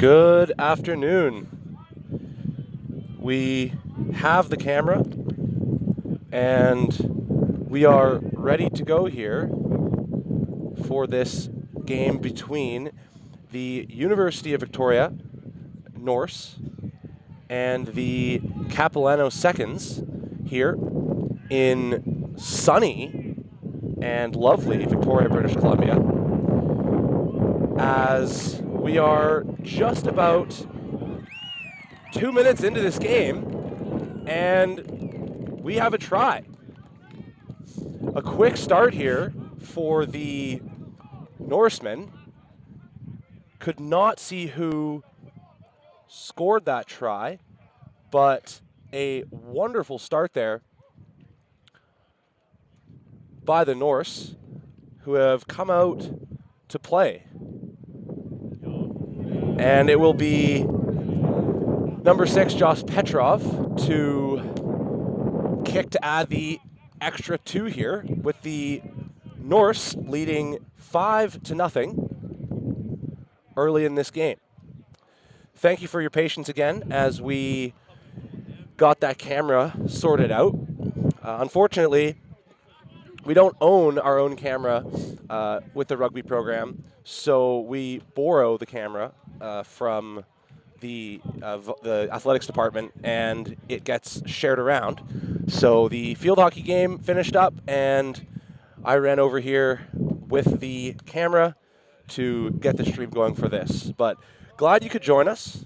Good afternoon. We have the camera and we are ready to go here for this game between the University of Victoria Norse and the Capilano Seconds here in sunny and lovely Victoria, British Columbia, as we are just about 2 minutes into this game and we have a try. A quick start here for the Norsemen. Could not see who scored that try, but a wonderful start there by the Norse, who have come out to play. And it will be number 6, Josh Petrov, to kick to add the extra 2 here, with the Norse leading 5-0 early in this game. Thank you for your patience again as we got that camera sorted out. Unfortunately, we don't own our own camera with the rugby program, so we borrow the camera from the athletics department, and it gets shared around. So the field hockey game finished up, and I ran over here with the camera to get the stream going for this. But glad you could join us.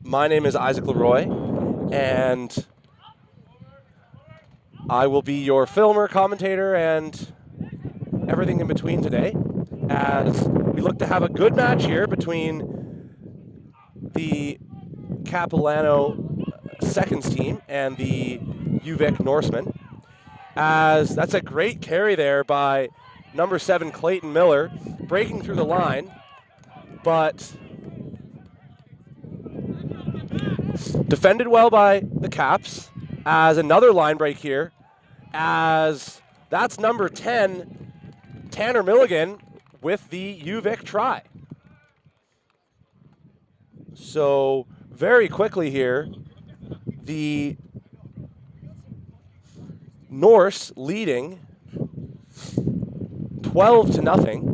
My name is Isaac Leroy, and I will be your filmer, commentator, and everything in between today, as we look to have a good match here between the Capilano Seconds team and the UVic Norsemen. As that's a great carry there by number 7, Clayton Miller, breaking through the line, but defended well by the Caps, as another line break here, as that's number 10, Tanner Milligan, with the UVic try. So very quickly here, the Norse leading 12-0.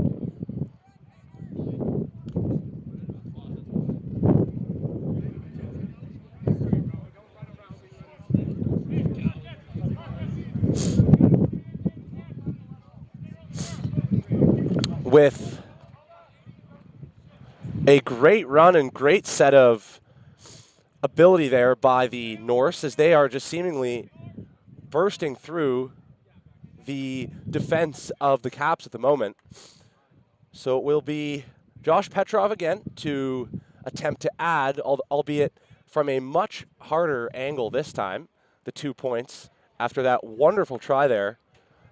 With a great run and great set of ability there by the Norse, as they are just seemingly bursting through the defense of the Caps at the moment. So it will be Josh Petrov again to attempt to add, albeit from a much harder angle this time, the 2 points after that wonderful try there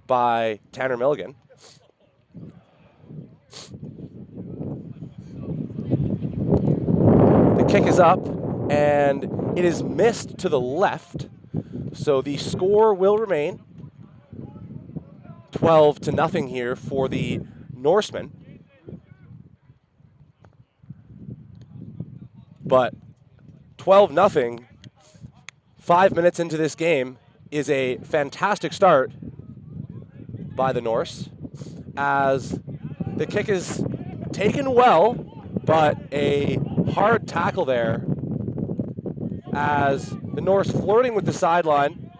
by Tanner Milligan. The kick is up, and it is missed to the left, so the score will remain 12-0 here for the Norsemen. But 12-0, 5 minutes into this game, is a fantastic start by the Norse, as the kick is taken well, but a hard tackle there, as the Norse flirting with the sideline.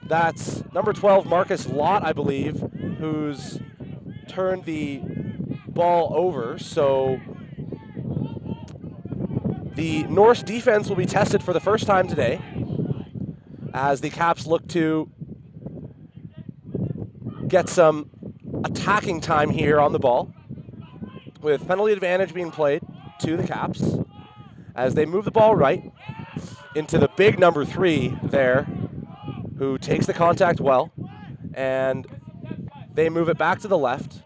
That's number 12, Marcus Lott, I believe, who's turned the ball over. So the Norse defense will be tested for the first time today, as the Caps look to get some attacking time here on the ball, with penalty advantage being played to the Caps as they move the ball right into the big number 3 there, who takes the contact well, and they move it back to the left.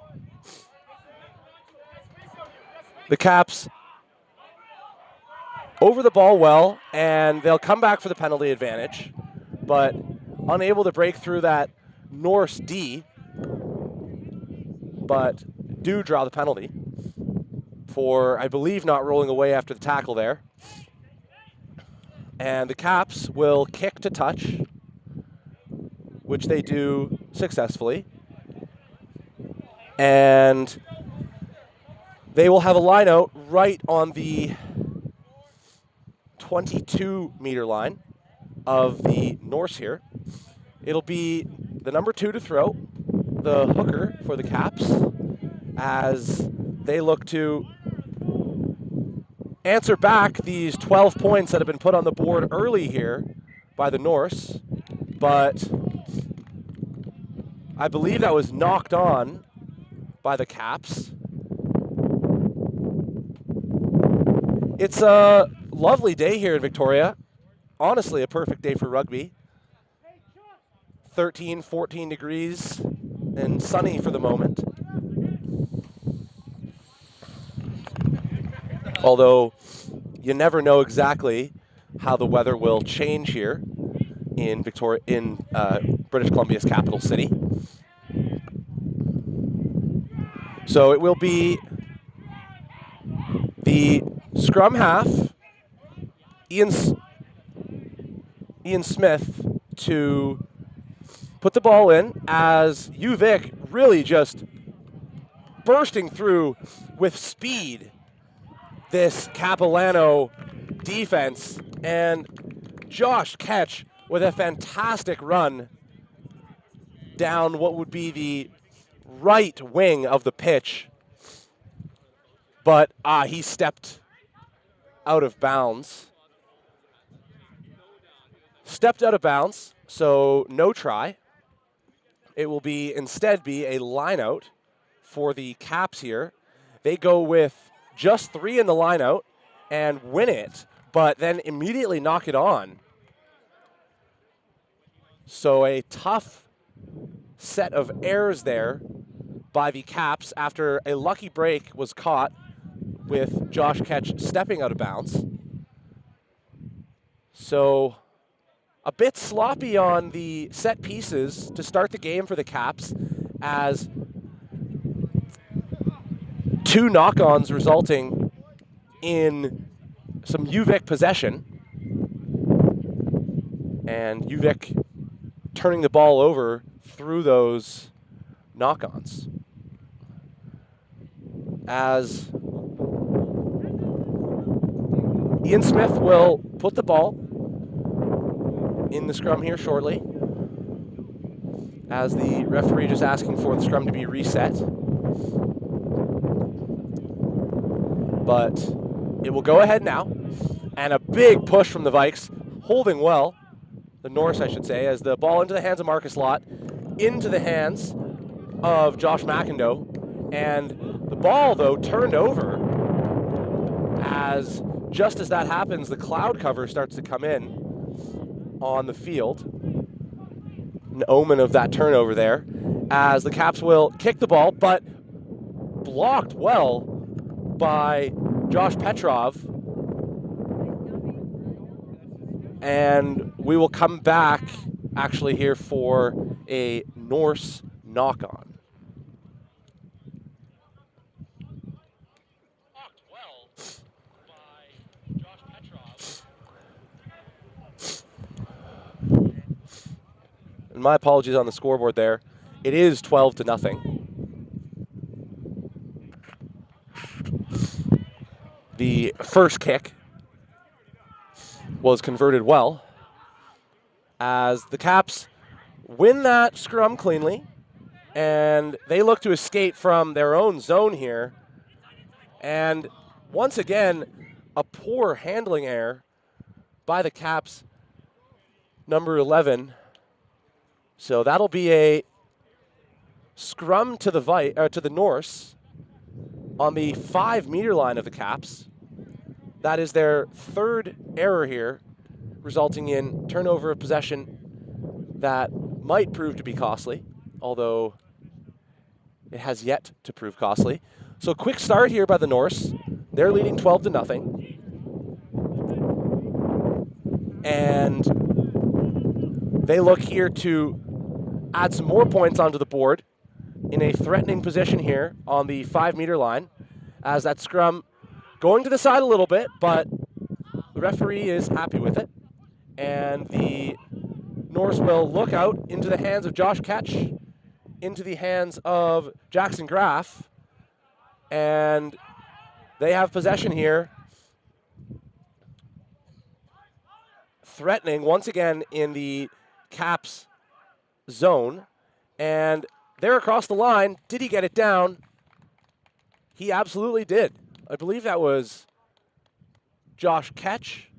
The Caps over the ball well, and they'll come back for the penalty advantage, but unable to break through that Norse D, but do draw the penalty for, I believe, not rolling away after the tackle there. And the Caps will kick to touch, which they do successfully. And they will have a line out right on the 22-meter line of the Norse here. It'll be the number 2 to throw, the hooker for the Caps, as they look to answer back these 12 points that have been put on the board early here by the Norse. But I believe that was knocked on by the Caps. It's a lovely day here in Victoria. Honestly, a perfect day for rugby. 13, 14 degrees and sunny for the moment. Although you never know exactly how the weather will change here in British Columbia's capital city. So it will be the scrum half, Ian Smith, to put the ball in as UVic really just bursting through with speed this Capilano defense, and Josh Ketch with a fantastic run down what would be the right wing of the pitch, but he stepped out of bounds. Stepped out of bounds, so no try. It will instead be a line out for the Caps here. They go with just 3 in the line out and win it, but then immediately knock it on. So a tough set of errors there by the Caps after a lucky break was caught with Josh Ketch stepping out of bounds. So a bit sloppy on the set pieces to start the game for the Caps, as 2 knock-ons resulting in some UVic possession, and UVic turning the ball over through those knock-ons. As Ian Smith will put the ball in the scrum here shortly, as the referee just asking for the scrum to be reset. But it will go ahead now, and a big push from the Vikes, holding well, the Norse I should say, as the ball into the hands of Marcus Lott, into the hands of Josh McIndoe, and the ball though turned over, as just as that happens, the cloud cover starts to come in on the field. An omen of that turnover there, as the Caps will kick the ball, but blocked well by Josh Petrov. And we will come back actually here for a Norse knock-on. Blocked well by Josh Petrov. And my apologies on the scoreboard there. It is 12-0. The first kick was converted well, as the Caps win that scrum cleanly, and they look to escape from their own zone here. And once again, a poor handling error by the Caps, number 11. So that'll be a scrum to the Norse on the 5-meter line of the Caps. That is their 3rd error here, resulting in turnover of possession that might prove to be costly, although it has yet to prove costly. So quick start here by the Norse. They're leading 12-0. And they look here to add some more points onto the board in a threatening position here on the 5-meter line, as that scrum going to the side a little bit, but the referee is happy with it. And the Norse will look out into the hands of Josh Ketch, into the hands of Jackson Graff, and they have possession here, threatening once again in the Caps zone, and they're across the line. Did he get it down? He absolutely did. I believe that was Josh Ketch.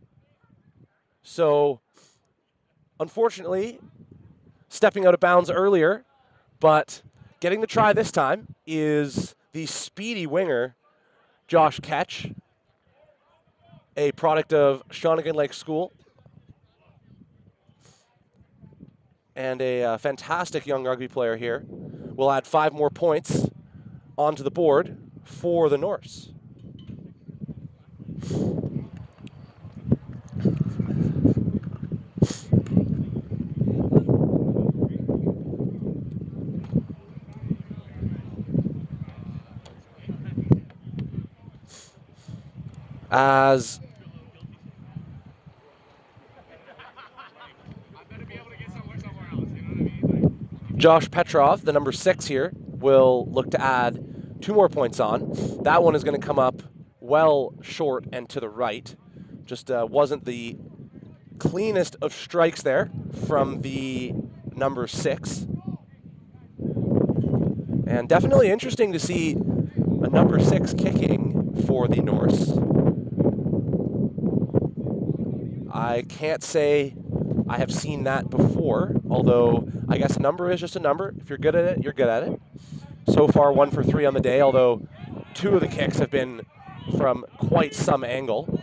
So, unfortunately, stepping out of bounds earlier, but getting the try this time is the speedy winger, Josh Ketch, a product of Shawnigan Lake School, and a fantastic young rugby player here. Will add 5 more points onto the board for the Norse. As Josh Petrov, the number 6 here, will look to add 2 more points on. That one is going to come up well short and to the right. Just wasn't the cleanest of strikes there from the number 6. And definitely interesting to see a number 6 kicking for the Norse. I can't say I have seen that before, although I guess a number is just a number. If you're good at it, you're good at it. So far, 1 for 3 on the day, although 2 of the kicks have been from quite some angle.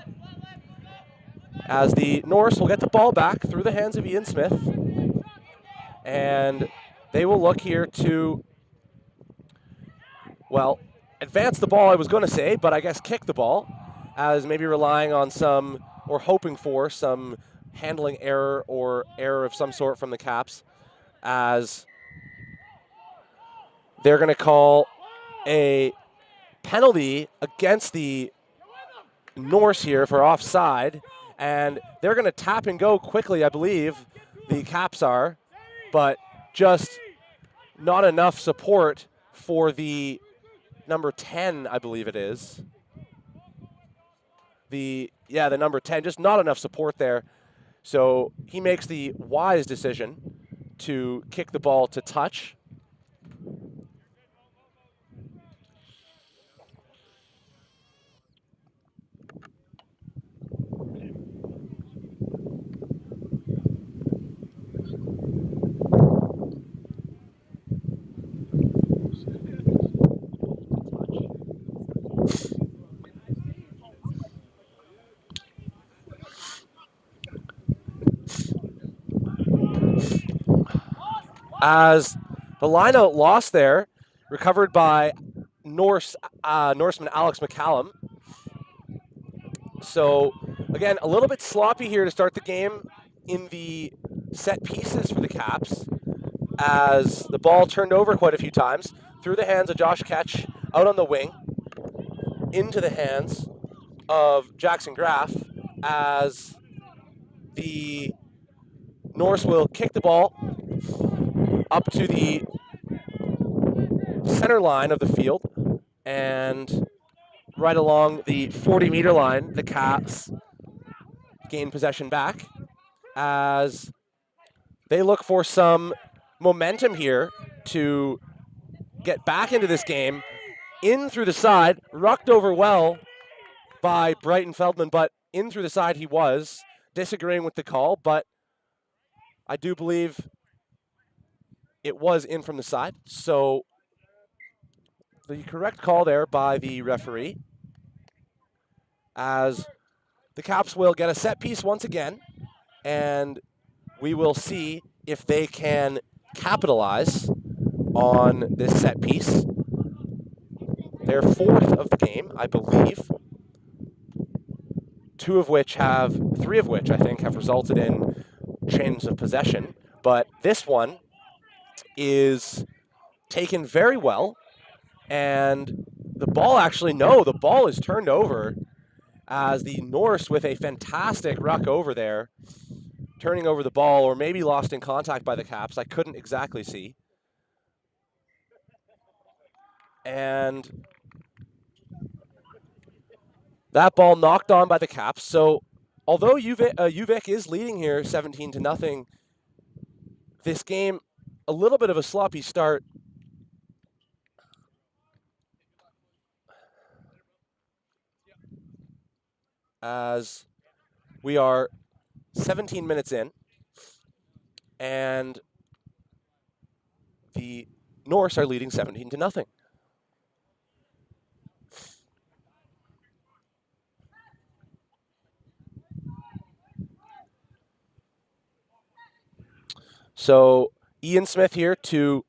As the Norse will get the ball back through the hands of Ian Smith, and they will look here to, well, advance the ball, I was going to say, but I guess kick the ball, as maybe relying on some, or hoping for some handling error or error of some sort from the Caps, as they're going to call a penalty against the Norse here for offside, and they're going to tap and go quickly, I believe, the Caps are, but just not enough support for the number 10, I believe it is. The number 10, just not enough support there. So he makes the wise decision to kick the ball to touch. As the lineout loss there, recovered by Norseman Alex McCallum. So, again, a little bit sloppy here to start the game in the set pieces for the Caps, as the ball turned over quite a few times through the hands of Josh Ketch out on the wing, into the hands of Jackson Graff, as the Norse will kick the ball up to the center line of the field, and right along the 40-meter line, the Caps gain possession back as they look for some momentum here to get back into this game. In through the side, rucked over well by Brighton Feldman, but in through the side he was, disagreeing with the call, but I do believe it was in from the side. So the correct call there by the referee, as the Caps will get a set piece once again, and we will see if they can capitalize on this set piece. Their 4th of the game, I believe. 3 of which I think have resulted in change of possession. But this one is taken very well And the ball the ball is turned over as the Norse, with a fantastic ruck over there, turning over the ball, or maybe lost in contact by the Caps. I couldn't exactly see. And that ball knocked on by the Caps. So although UVic is leading here 17-0, this game, a little bit of a sloppy start. As we are 17 minutes in, and the Norse are leading 17-0. So Ian Smith here to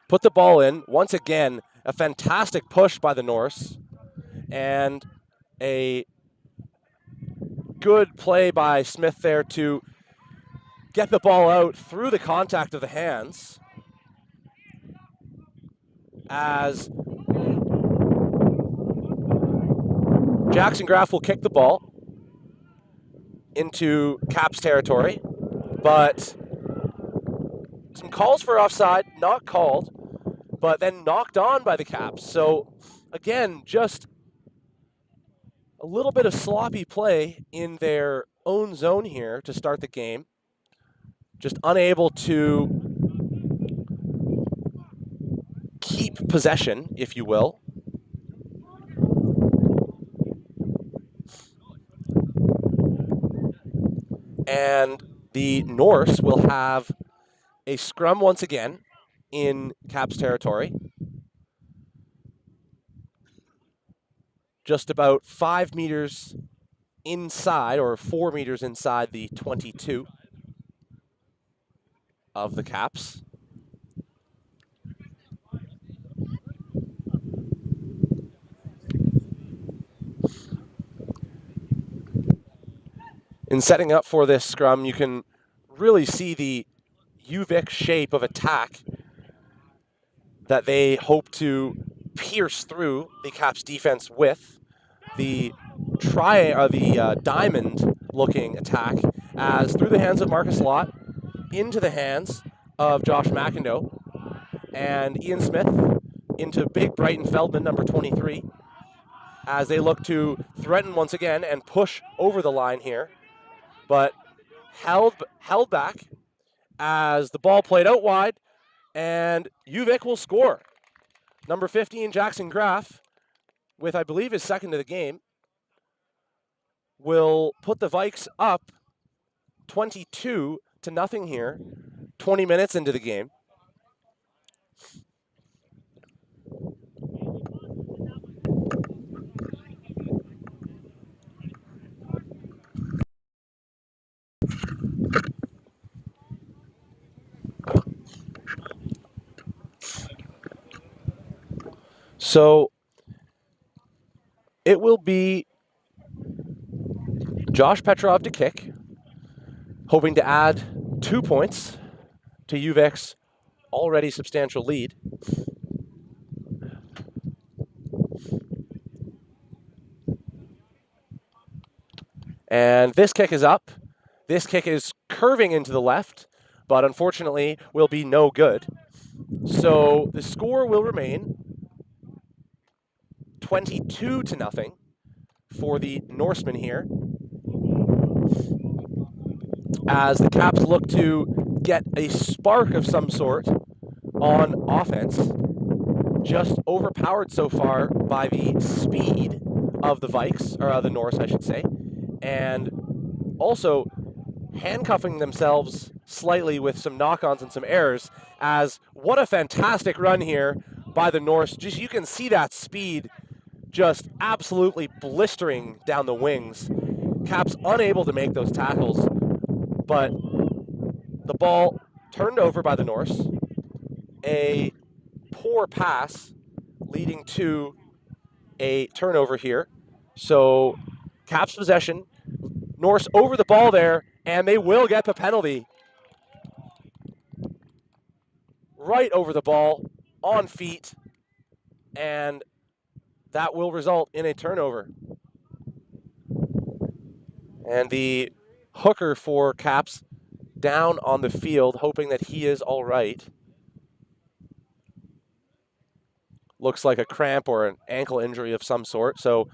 put the ball in. Once again, a fantastic push by the Norse, and a good play by Smith there to get the ball out through the contact of the hands, as Jackson Graff will kick the ball into Caps territory, but some calls for offside, not called, but then knocked on by the Caps. So again, just a little bit of sloppy play in their own zone here to start the game. Just unable to keep possession, if you will. And the Norse will have a scrum once again in Caps territory. Just about 5 meters inside, or 4 meters inside the 22 of the Caps. In setting up for this scrum, you can really see the UVic shape of attack that they hope to pierce through the Caps defense with. The diamond-looking attack, as through the hands of Marcus Lott, into the hands of Josh McIndoe, and Ian Smith into big Brighton Feldman, number 23, as they look to threaten once again and push over the line here, but held back as the ball played out wide, and UVic will score. Number 15, Jackson Graff, with I believe his second of the game, will put the Vikes up 22-0 here, 20 minutes into the game. So it will be Josh Petrov to kick, hoping to add 2 points to UVic's already substantial lead. And this kick is up. This kick is curving into the left, but unfortunately will be no good. So the score will remain 22-0 for the Norsemen here, as the Caps look to get a spark of some sort on offense, just overpowered so far by the speed of the Vikes, or the Norse, I should say, and also handcuffing themselves slightly with some knock-ons and some errors, as what a fantastic run here by the Norse. Just, you can see that speed just absolutely blistering down the wings. Caps unable to make those tackles, but the ball turned over by the Norse. A poor pass leading to a turnover here. So Caps possession. Norse over the ball there, and they will get the penalty. Right over the ball, on feet, and that will result in a turnover. And the hooker for Caps down on the field, hoping that he is all right. Looks like a cramp or an ankle injury of some sort, so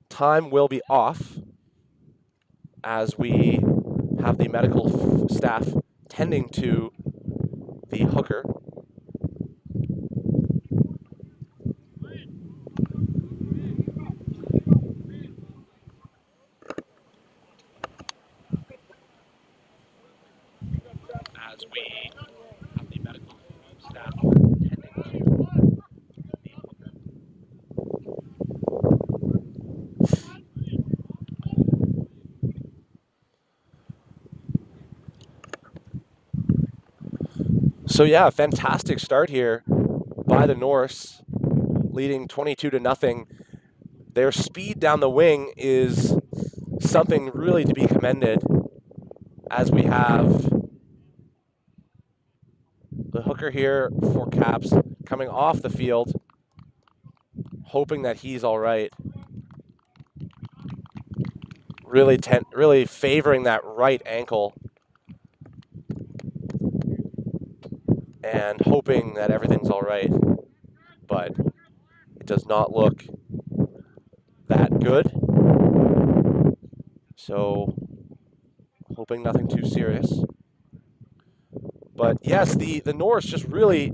time will be off as we have the medical staff tending to the hooker. As we have the medical staff tending to the hooker. So yeah, fantastic start here by the Norse, leading 22-0. Their speed down the wing is something really to be commended, as we have the hooker here for Caps coming off the field, hoping that he's all right. Really favoring that right ankle and hoping that everything's all right, but it does not look that good. So hoping nothing too serious. But yes, the Norse just really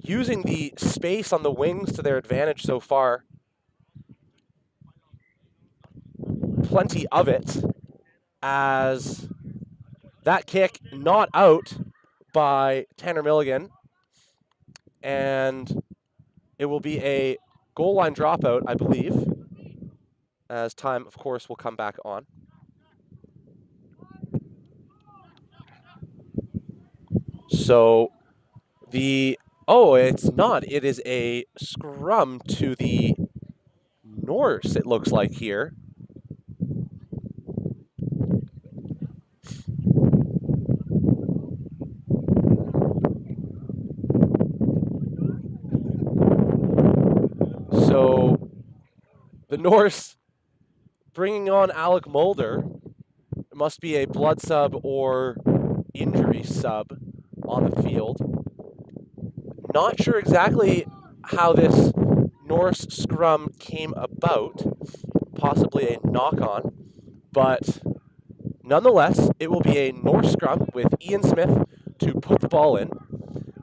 using the space on the wings to their advantage so far. Plenty of it, as that kick not out by Tanner Milligan, and it will be a goal line dropout, I believe, as time, of course, will come back on. So it's not. It is a scrum to the Norse, it looks like here. So the Norse bringing on Alec Mulder. It must be a blood sub or injury sub on the field. Not sure exactly how this Norse scrum came about, possibly a knock-on, but nonetheless, it will be a Norse scrum with Ian Smith to put the ball in,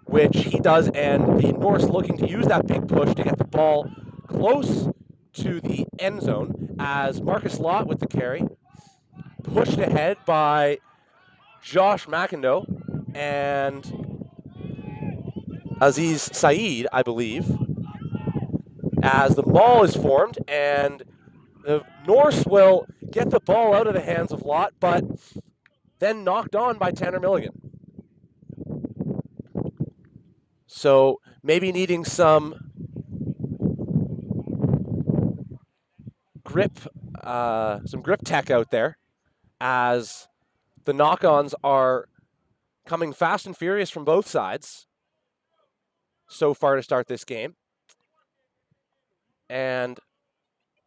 which he does, and the Norse looking to use that big push to get the ball close to the end zone, as Marcus Lott with the carry, pushed ahead by Josh McIndoe and Aziz Saeed, I believe, as the ball is formed, and the Norse will get the ball out of the hands of Lott, but then knocked on by Tanner Milligan. So maybe needing some grip tech out there, as the knock-ons are coming fast and furious from both sides so far to start this game. And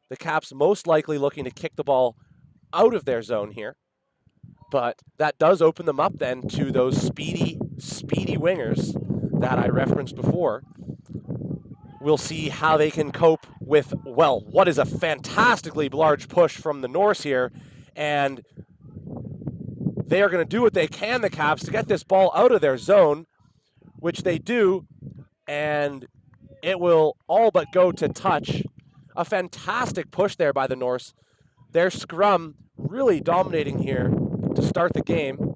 the Caps most likely looking to kick the ball out of their zone here. But that does open them up then to those speedy wingers that I referenced before. We'll see how they can cope with, well, what is a fantastically large push from the Norse here. And they are going to do what they can, the Caps, to get this ball out of their zone, which they do. And it will all but go to touch. A fantastic push there by the Norse. Their scrum really dominating here to start the game.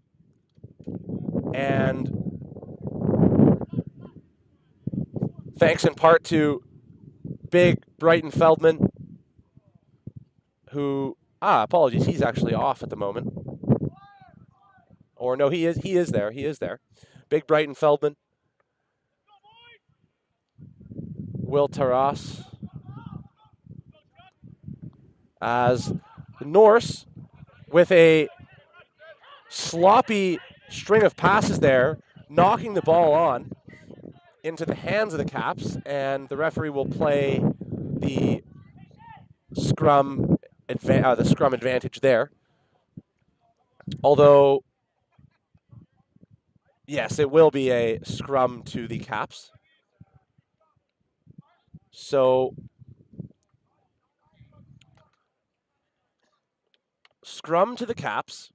And thanks in part to big Brighton Feldman, who, apologies, he's actually off at the moment. Or no, he is there. Big Brighton Feldman. Will Taras. As the Norse, with a sloppy string of passes there, knocking the ball on into the hands of the Caps, and the referee will play the scrum advantage there. Although, yes, it will be a scrum to the Caps. So, scrum to the Caps.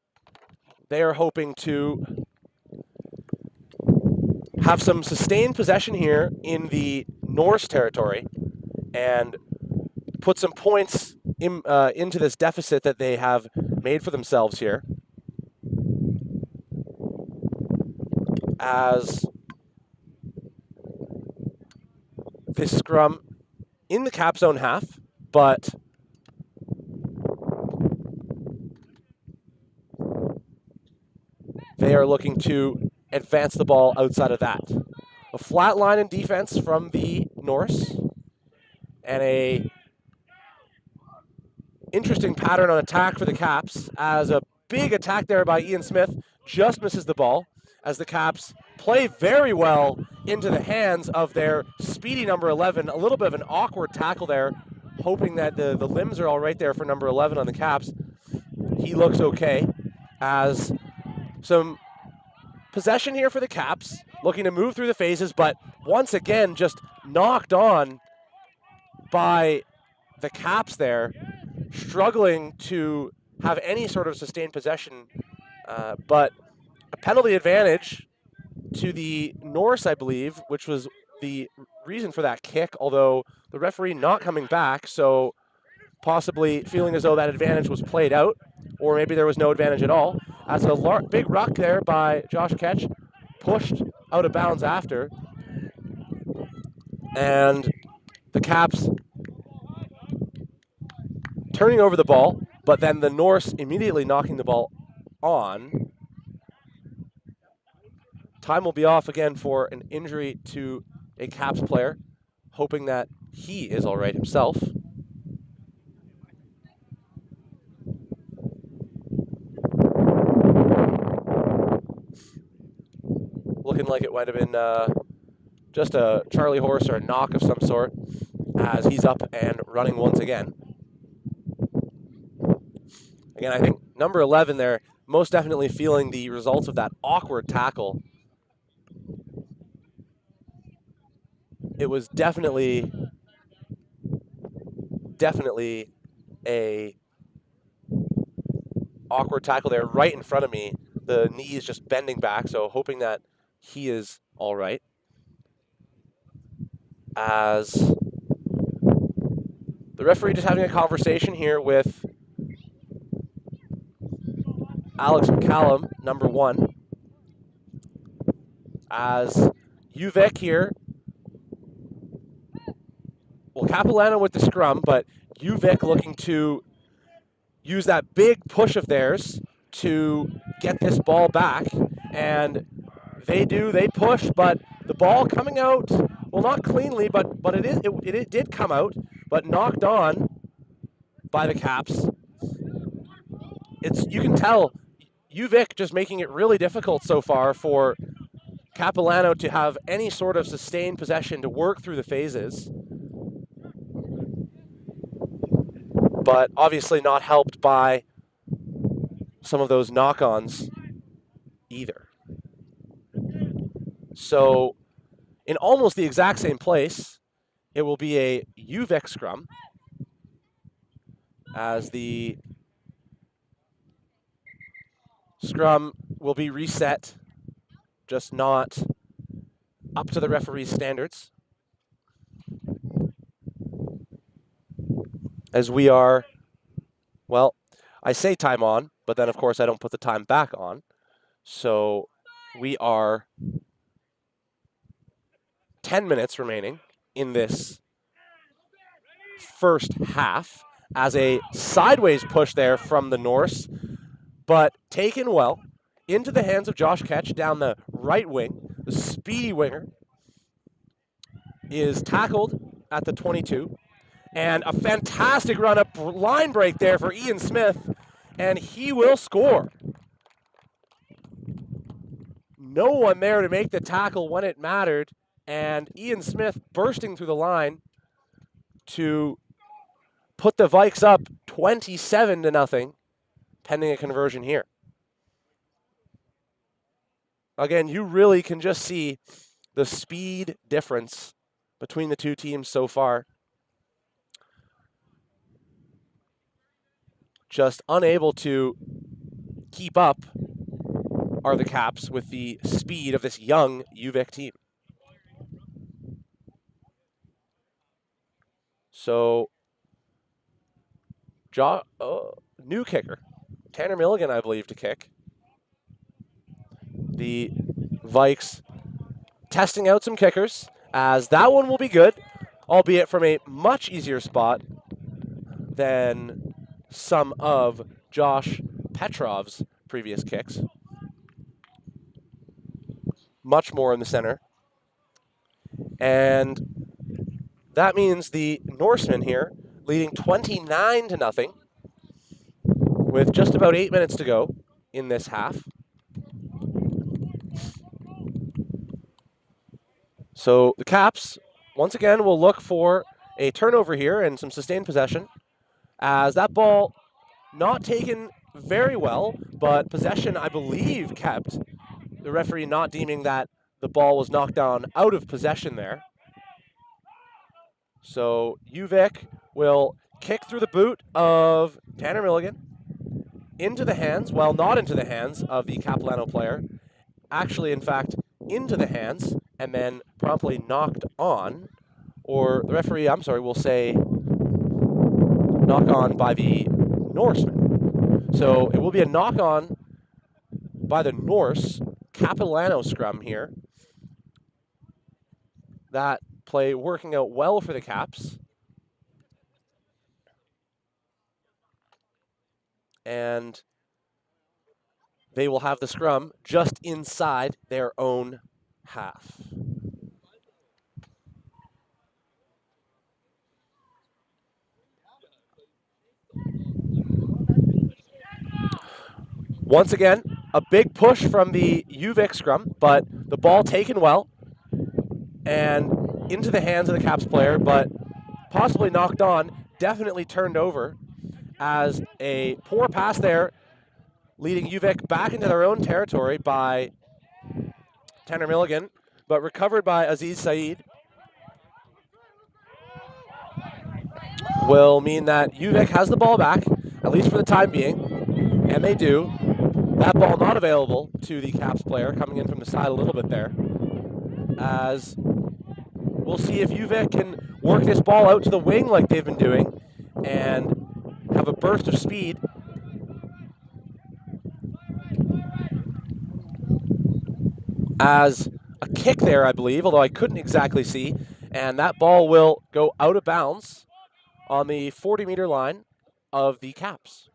They are hoping to have some sustained possession here in the Norse territory and put some points into this deficit that they have made for themselves here. As this scrum in the Cap zone half, but they are looking to advance the ball outside of that. A flat line in defense from the Norse, and a interesting pattern on attack for the Caps, as a big attack there by Ian Smith just misses the ball, as the Caps play very well into the hands of their speedy number 11. A little bit of an awkward tackle there, hoping that the limbs are all right there for number 11 on the Caps. He looks okay, as some possession here for the Caps, looking to move through the phases, but once again just knocked on by the Caps there, struggling to have any sort of sustained possession, but a penalty advantage to the Norse, I believe, which was the reason for that kick, although the referee not coming back, so possibly feeling as though that advantage was played out, or maybe there was no advantage at all. As a big ruck there by Josh Ketch, pushed out of bounds after, and the Caps turning over the ball, but then the Norse immediately knocking the ball on. Time will be off again for an injury to a Caps player, hoping that he is all right himself. Looking like it might have been just a Charlie horse or a knock of some sort, as he's up and running once again. Again, I think number 11 there, most definitely feeling the results of that awkward tackle. It was definitely a awkward tackle there right in front of me. The knee is just bending back, so hoping that he is all right. As the referee just having a conversation here with Alex McCallum, number 1. As Uvek here, well, Capilano with the scrum, but Uvek looking to use that big push of theirs to get this ball back, and they push, but the ball coming out, well, not cleanly, but it did come out, but knocked on by the Caps. You can tell Uvik just making it really difficult so far for Capilano to have any sort of sustained possession to work through the phases, but obviously not helped by some of those knock-ons either. So in almost the exact same place, it will be a Uvek scrum, as the scrum will be reset, just not up to the referee's standards. As we are, well, I say time on, but then of course I don't put the time back on. So we are 10 minutes remaining in this first half, as a sideways push there from the Norse, but taken well into the hands of Josh Ketch down the right wing. The speedy winger is tackled at the 22, and a fantastic run-up line break there for Ian Smith, and he will score. No one there to make the tackle when it mattered, And Ian Smith bursting through the line to put the Vikes up 27-0, pending a conversion here. Again, you really can just see the speed difference between the two teams so far. Just unable to keep up are the Caps with the speed of this young UVic team. So, new kicker, Tanner Milligan, I believe, to kick. The Vikes testing out some kickers, as that one will be good, albeit from a much easier spot than some of Josh Petrov's previous kicks. Much more in the center. And that means the Norsemen here leading 29-0 with just about 8 minutes to go in this half. So the Caps, once again, will look for a turnover here and some sustained possession, as that ball not taken very well, but possession, I believe, kept. The referee not deeming that the ball was knocked down out of possession there. So UVic will kick through the boot of Tanner Milligan into the hands, well, not into the hands of the Capilano player. Actually, in fact, into the hands and then promptly knocked on, or the referee, I'm sorry, will say knock on by the Norseman. So it will be a knock on by the Norse Capilano scrum here. That play working out well for the Caps. And they will have the scrum just inside their own half. Once again, a big push from the UVic scrum, but the ball taken well and into the hands of the Caps player, but possibly knocked on, definitely turned over as a poor pass there, leading UVic back into their own territory by Tanner Milligan, but recovered by Aziz Saeed. Will mean that UVic has the ball back, at least for the time being, and they do. That ball not available to the Caps player, coming in from the side a little bit there, as we'll see if UVic can work this ball out to the wing like they've been doing and have a burst of speed. As a kick there, I believe, although I couldn't exactly see, and that ball will go out of bounds on the 40-meter line of the Caps.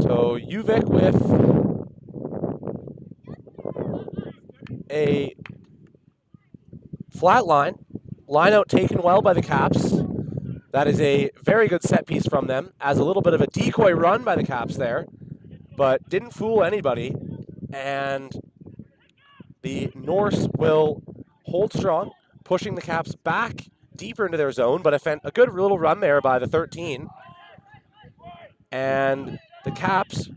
So UVic with a flat line out taken well by the Caps. That is a very good set piece from them, as a little bit of a decoy run by the Caps there, but didn't fool anybody. And the Norse will hold strong, pushing the Caps back deeper into their zone, but a good little run there by the 13. And the Caps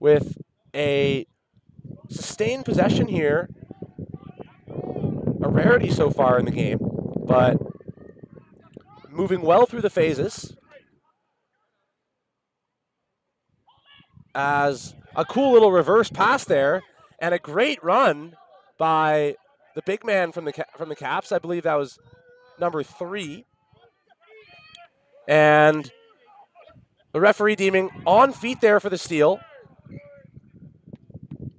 with a sustained possession here, a rarity so far in the game, but moving well through the phases. As a cool little reverse pass there, and a great run by the big man from the Caps. I believe that was number 3. And the referee deeming on feet there for the steal.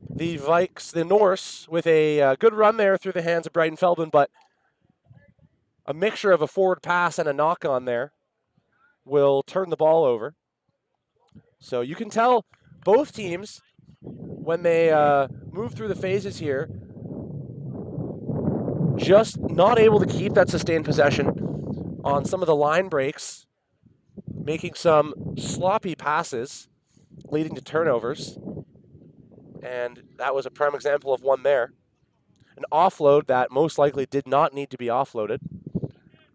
The Vikes, the Norse, with a good run there through the hands of Bryden Feldman, but a mixture of a forward pass and a knock-on there will turn the ball over. So you can tell both teams, when they move through the phases here, just not able to keep that sustained possession on some of the line breaks, making some sloppy passes, leading to turnovers. And that was a prime example of one there. An offload that most likely did not need to be offloaded,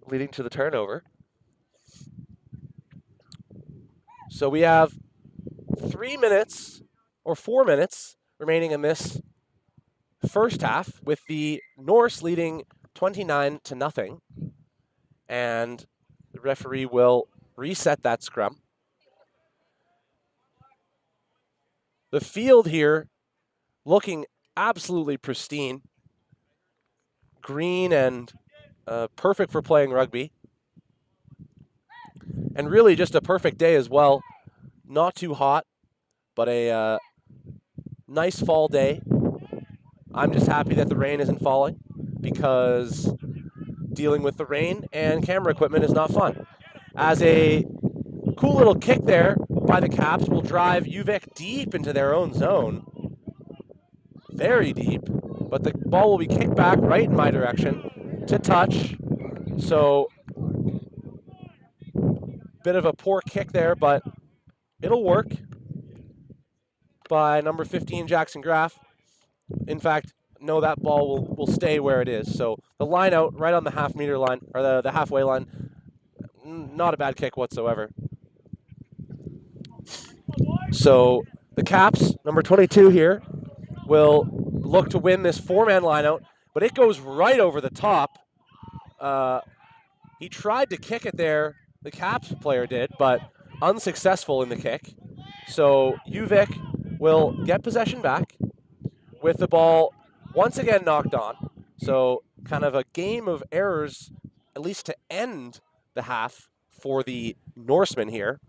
leading to the turnover. So we have 3 minutes or 4 minutes remaining in this first half, with the Norse leading 29-0. And the referee will reset that scrum. The field here looking absolutely pristine. Green and perfect for playing rugby. And really just a perfect day as well. Not too hot, but a nice fall day. I'm just happy that the rain isn't falling, because dealing with the rain and camera equipment is not fun. As a cool little kick there by the Caps will drive UVic deep into their own zone. Very deep. But the ball will be kicked back right in my direction to touch. So, bit of a poor kick there, but it'll work by number 15, Jackson Graff. In fact, no, that ball will stay where it is. So the line out right on the half-meter line, or the halfway line, not a bad kick whatsoever. So the Caps, number 22 here, will look to win this four-man lineout, but it goes right over the top. He tried to kick it there, the Caps player did, but unsuccessful in the kick. So UVic will get possession back with the ball once again knocked on. So kind of a game of errors, at least to end the half for the Norsemen here.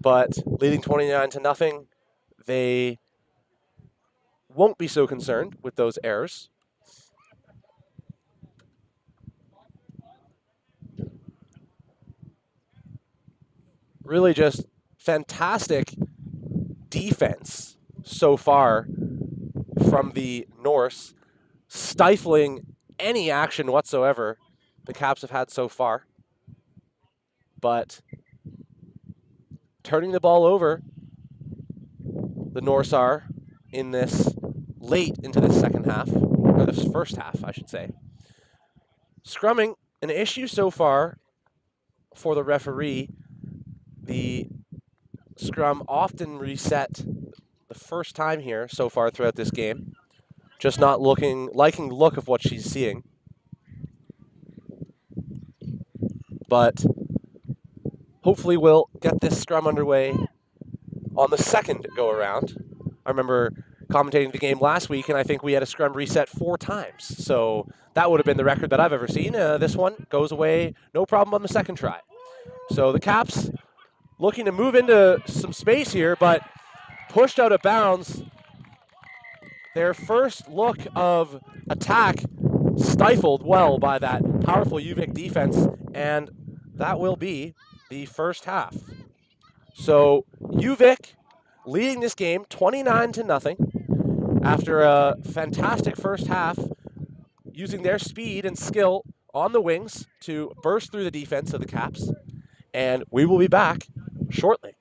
But leading 29-0, they won't be so concerned with those errors. Really just fantastic defense so far from the Norse, stifling any action whatsoever the Caps have had so far. But turning the ball over, the Norse are in this late into this second half, or this first half, I should say. Scrumming, an issue so far for the referee. The scrum often reset the first time here so far throughout this game. Just not liking the look of what she's seeing. But hopefully we'll get this scrum underway on the second go-around. I remember commentating the game last week, and I think we had a scrum reset 4 times. So that would have been the record that I've ever seen. This one goes away, no problem on the second try. So the Caps looking to move into some space here, but pushed out of bounds. Their first look of attack stifled well by that powerful UVic defense, and that will be the first half. So UVic leading this game 29-0 after a fantastic first half, using their speed and skill on the wings to burst through the defense of the Caps. And we will be back shortly.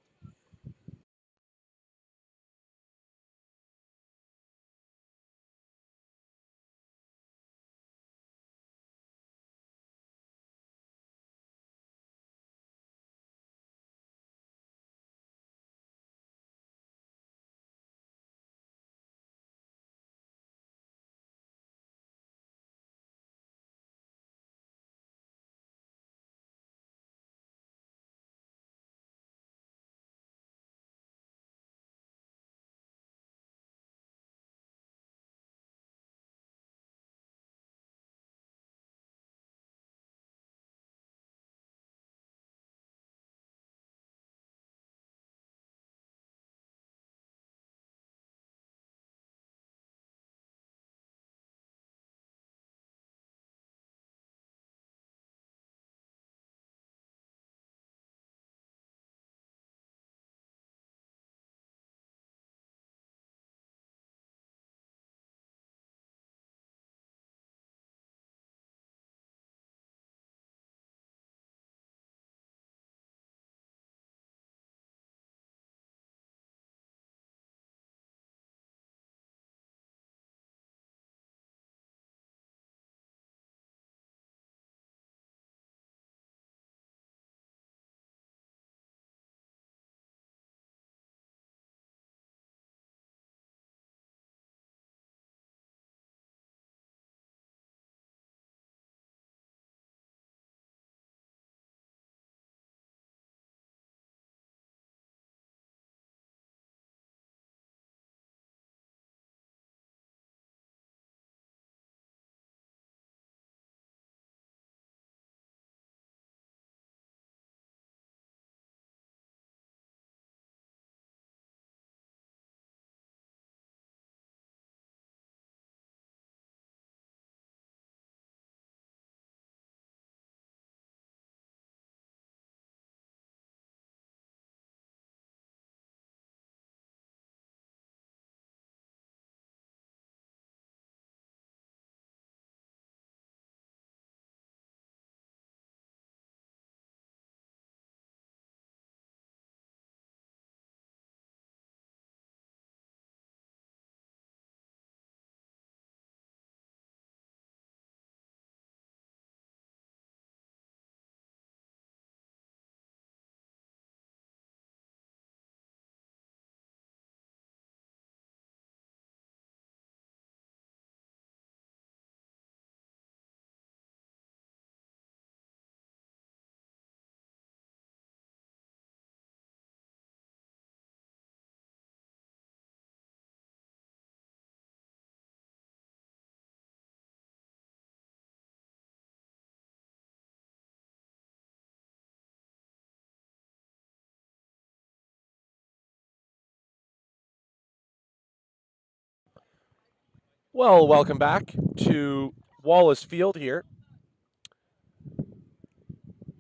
Well, welcome back to Wallace Field here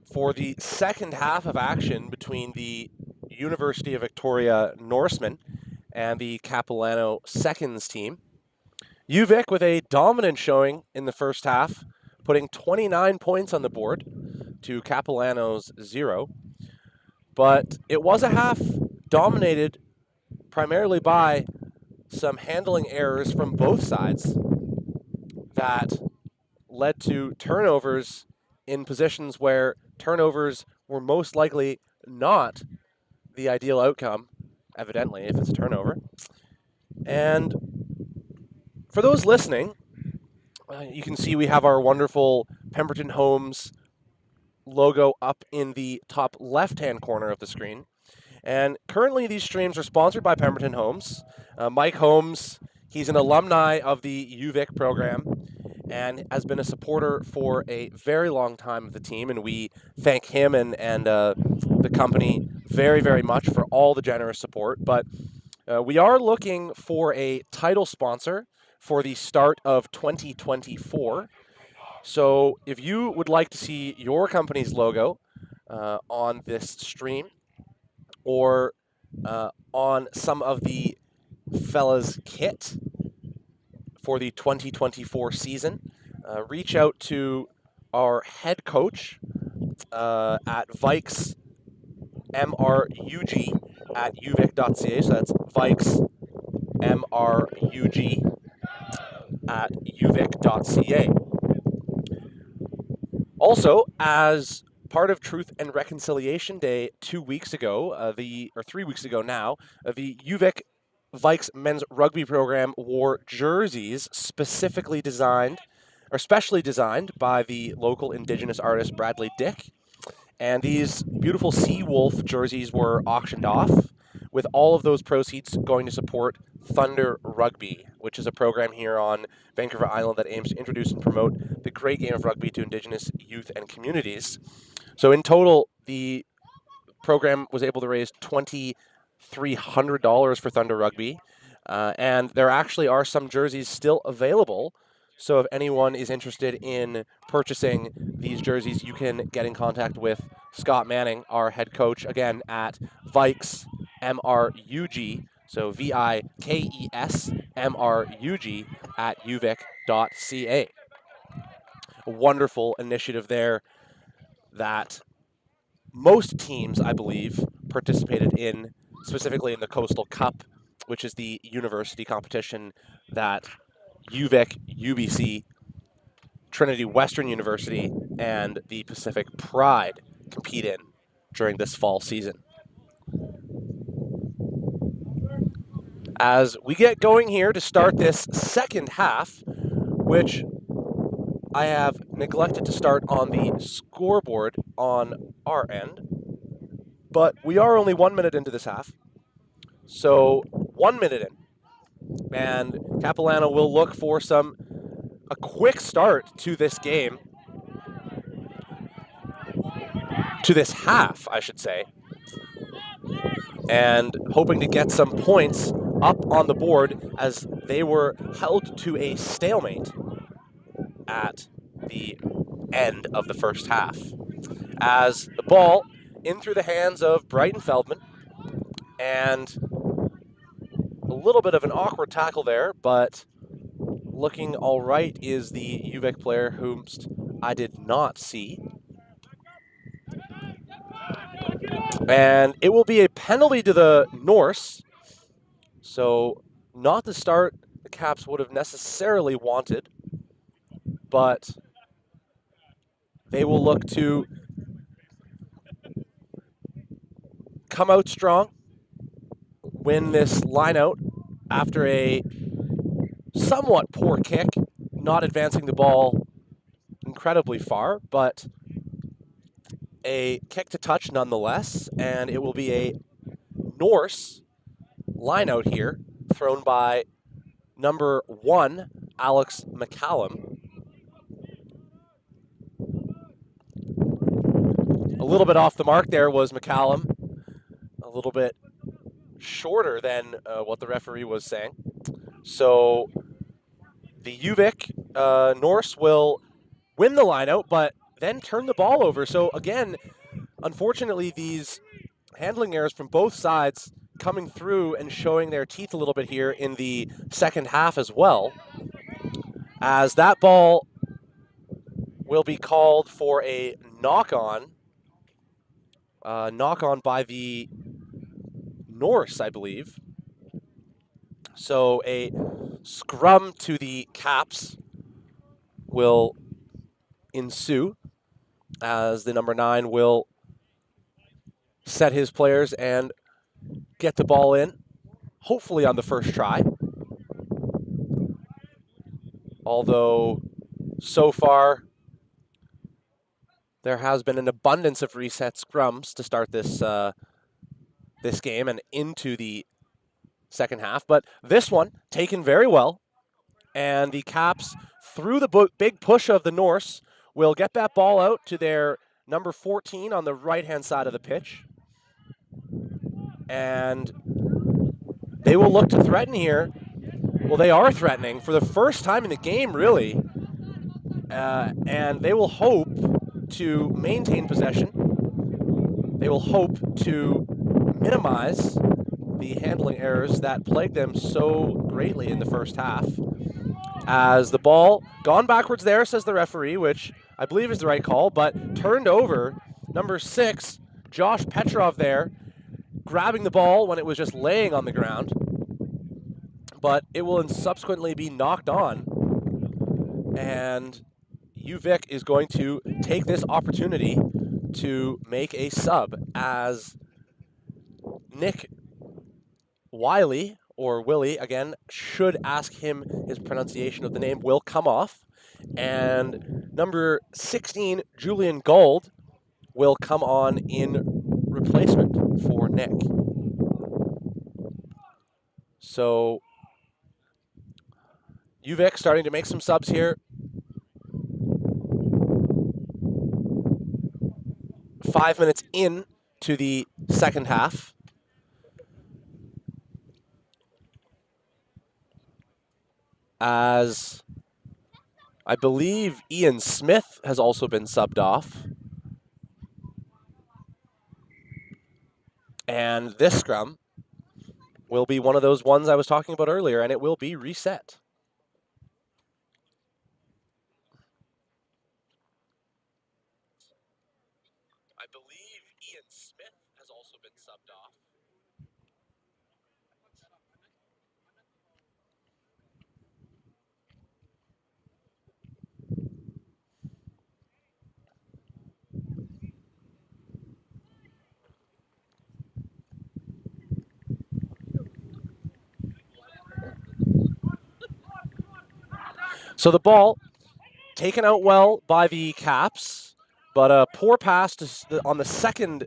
for the second half of action between the University of Victoria Norsemen and the Capilano Seconds team. UVic with a dominant showing in the first half, putting 29 points on the board to Capilano's 0. But it was a half dominated primarily by some handling errors from both sides that led to turnovers in positions where turnovers were most likely not the ideal outcome, evidently, if it's a turnover. And for those listening, you can see we have our wonderful Pemberton Homes logo up in the top left-hand corner of the screen. And currently these streams are sponsored by Pemberton Homes. Mike Holmes, he's an alumni of the UVic program and has been a supporter for a very long time of the team. And we thank him and the company very, very much for all the generous support. But we are looking for a title sponsor for the start of 2024. So if you would like to see your company's logo on this stream or on some of the fellas' kit for the 2024 season, reach out to our head coach at Vikes MRUG at uvic.ca. So that's Vikes MRUG at uvic.ca. Also, as part of Truth and Reconciliation Day 2 weeks ago, 3 weeks ago now, the UVic Vikes men's rugby program wore jerseys specially designed by the local Indigenous artist Bradley Dick. And these beautiful Sea Wolf jerseys were auctioned off, with all of those proceeds going to support Thunder Rugby, which is a program here on Vancouver Island that aims to introduce and promote the great game of rugby to Indigenous youth and communities. So in total, the program was able to raise $2,300 for Thunder Rugby, and there actually are some jerseys still available. So if anyone is interested in purchasing these jerseys, you can get in contact with Scott Manning, our head coach, again at Vikes MRUG, so VIKES MRUG at uvic.ca. A wonderful initiative there that most teams, I believe, participated in, specifically in the Coastal Cup, which is the university competition that UVic, UBC, Trinity Western University, and the Pacific Pride compete in during this fall season. As we get going here to start this second half, which I have neglected to start on the scoreboard on our end, but we are only 1 minute into this half. So 1 minute in, and Capilano will look for a quick start to this game, to this half, I should say, and hoping to get some points up on the board as they were held to a stalemate at the end of the first half. As the ball in through the hands of Brighton Feldman, and a little bit of an awkward tackle there, but looking all right is the UVic player whom I did not see. And it will be a penalty to the Norse, so not the start the Caps would have necessarily wanted, but they will look to come out strong, win this lineout after a somewhat poor kick, not advancing the ball incredibly far, but a kick to touch nonetheless, and it will be a Norse lineout here, thrown by number 1, Alex McCallum. A little bit off the mark there was McCallum, a little bit shorter than what the referee was saying. So The UVic Norse will win the lineout, but then turn the ball over. So again, unfortunately, these handling errors from both sides coming through and showing their teeth a little bit here in the second half as well, as that ball will be called for a knock-on by the Norse, I believe. So a scrum to the Caps will ensue, as the number 9 will set his players and get the ball in, hopefully on the first try. Although, so far, there has been an abundance of reset scrums to start this this game and into the second half. But this one, taken very well. And the Caps, through the big push of the Norse, will get that ball out to their number 14 on the right-hand side of the pitch. And they will look to threaten here. Well, they are threatening for the first time in the game, really. And they will hope to maintain possession. They will hope to minimize the handling errors that plagued them so greatly in the first half. As the ball gone backwards there, says the referee, which I believe is the right call, but turned over. Number 6, Josh Petrov there, grabbing the ball when it was just laying on the ground. But it will subsequently be knocked on. And UVic is going to take this opportunity to make a sub, as Nick Wiley, or Willie, again, should ask him his pronunciation of the name, will come off. And number 16, Julian Gold, will come on in replacement for Nick. So UVic starting to make some subs here. 5 minutes in to the second half. As I believe Ian Smith has also been subbed off. And this scrum will be one of those ones I was talking about earlier, and it will be reset. I believe Ian Smith has also been subbed off. So the ball taken out well by the Caps, but a poor pass on the second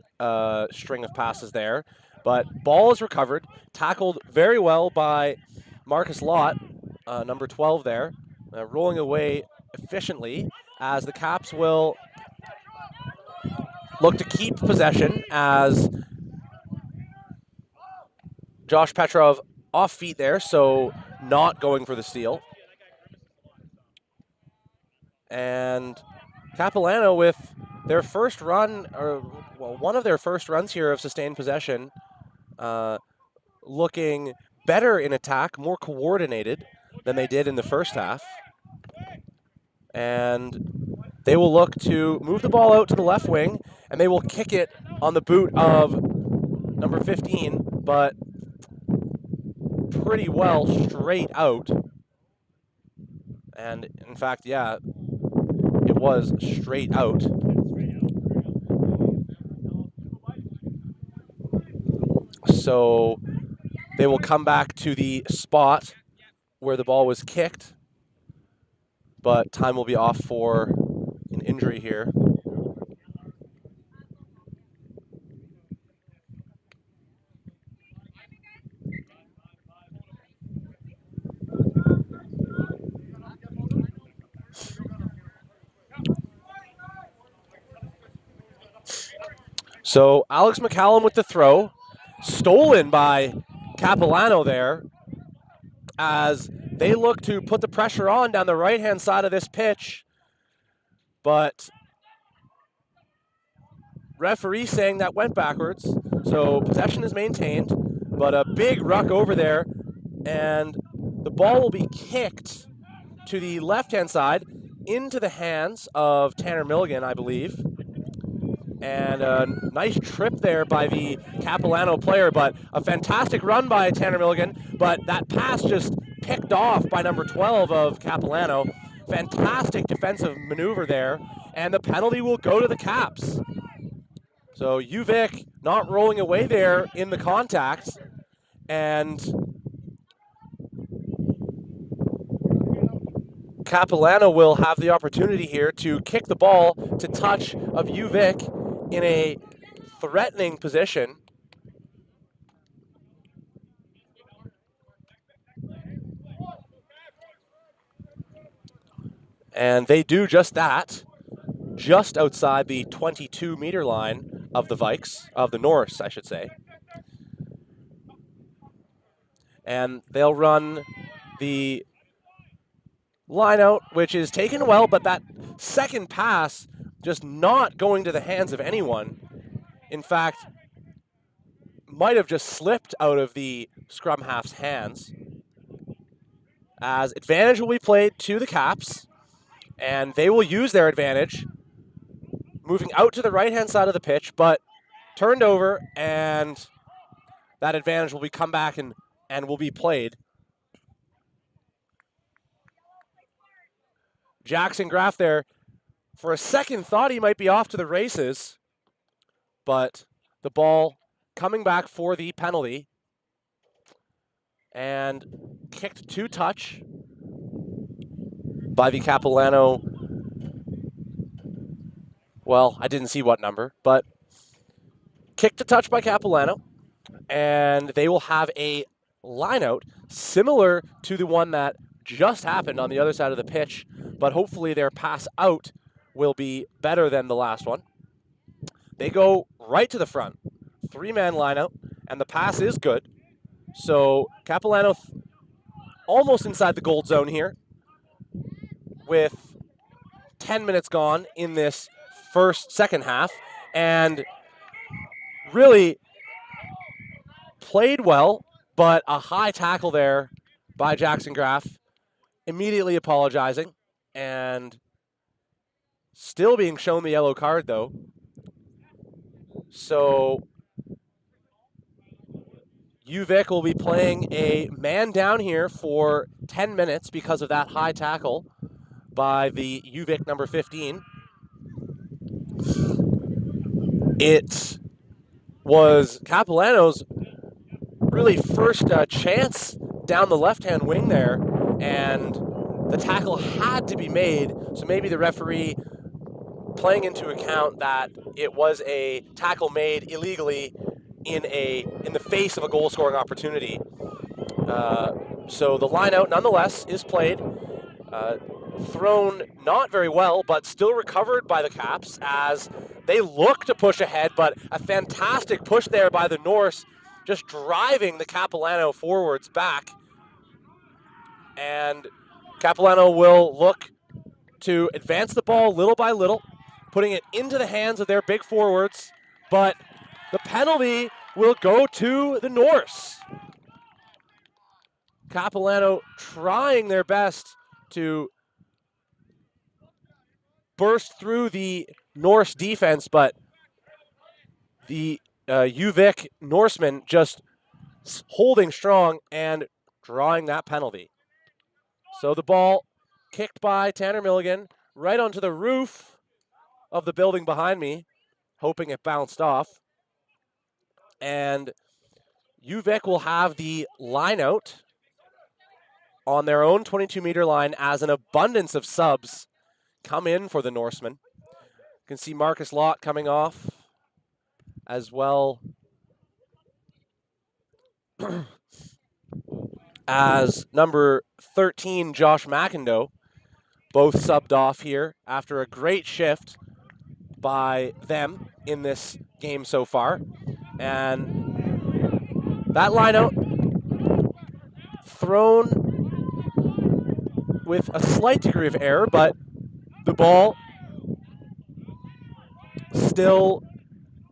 string of passes there. But ball is recovered, tackled very well by Marcus Lott, number 12 there, rolling away efficiently, as the Caps will look to keep possession, as Josh Petrov off feet there, so not going for the steal. And Capilano with their first run, or well, one of their first runs here of sustained possession, looking better in attack, more coordinated than they did in the first half. And they will look to move the ball out to the left wing, and they will kick it on the boot of number 15, but pretty well straight out. And in fact, yeah, it was straight out. So they will come back to the spot where the ball was kicked, but time will be off for an injury here. So Alex McCallum with the throw, stolen by Capilano there, as they look to put the pressure on down the right-hand side of this pitch, but referee saying that went backwards, so possession is maintained, but a big ruck over there, and the ball will be kicked to the left-hand side into the hands of Tanner Milligan, I believe. And a nice trip there by the Capilano player, but a fantastic run by Tanner Milligan, but that pass just picked off by number 12 of Capilano. Fantastic defensive maneuver there, and the penalty will go to the Caps. So UVic not rolling away there in the contact, and Capilano will have the opportunity here to kick the ball to touch of UVic in a threatening position. And they do just that, just outside the 22-meter line of the Vikes, of the Norse, I should say. And they'll run the line out, which is taken well, but that second pass just not going to the hands of anyone. In fact, might have just slipped out of the scrum half's hands. As advantage will be played to the Caps, and they will use their advantage, moving out to the right-hand side of the pitch, but turned over, and that advantage will be come back and will be played. Jackson Graff there, for a second, thought he might be off to the races, but the ball coming back for the penalty, and kicked to touch by the Capilano. Well, I didn't see what number, but kicked to touch by Capilano, and they will have a line out similar to the one that just happened on the other side of the pitch, but hopefully their pass out will be better than the last one. They go right to the front, three-man line out, and the pass is good. So Capilano almost inside the gold zone here with 10 minutes gone in this second half, and really played well, but a high tackle there by Jackson Graff, immediately apologizing, and still being shown the yellow card though. So UVic will be playing a man down here for 10 minutes because of that high tackle by the UVic number 15. It was Capilano's really first chance down the left-hand wing there, and the tackle had to be made, so maybe the referee playing into account that it was a tackle made illegally in the face of a goal-scoring opportunity. So the line out nonetheless is played. Thrown not very well, but still recovered by the Caps as they look to push ahead, but a fantastic push there by the Norse, just driving the Capilano forwards back. And Capilano will look to advance the ball little by little, putting it into the hands of their big forwards, but the penalty will go to the Norse. Capilano trying their best to burst through the Norse defense, but the UVic Norsemen just holding strong and drawing that penalty. So the ball kicked by Tanner Milligan right onto the roof of the building behind me, hoping it bounced off. And UVic will have the line out on their own 22-meter line as an abundance of subs come in for the Norsemen. You can see Marcus Lott coming off as well as number 13, Josh McIndoe, both subbed off here after a great shift by them in this game so far. And that line out thrown with a slight degree of error, but the ball still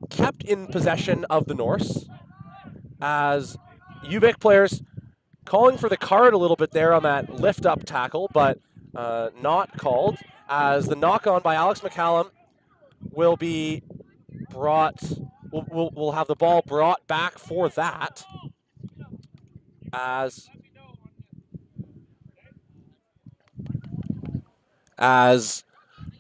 kept in possession of the Norse, as UVic players calling for the card a little bit there on that lift-up tackle, but not called, as the knock-on by Alex McCallum will be brought, we'll have the ball brought back for that, as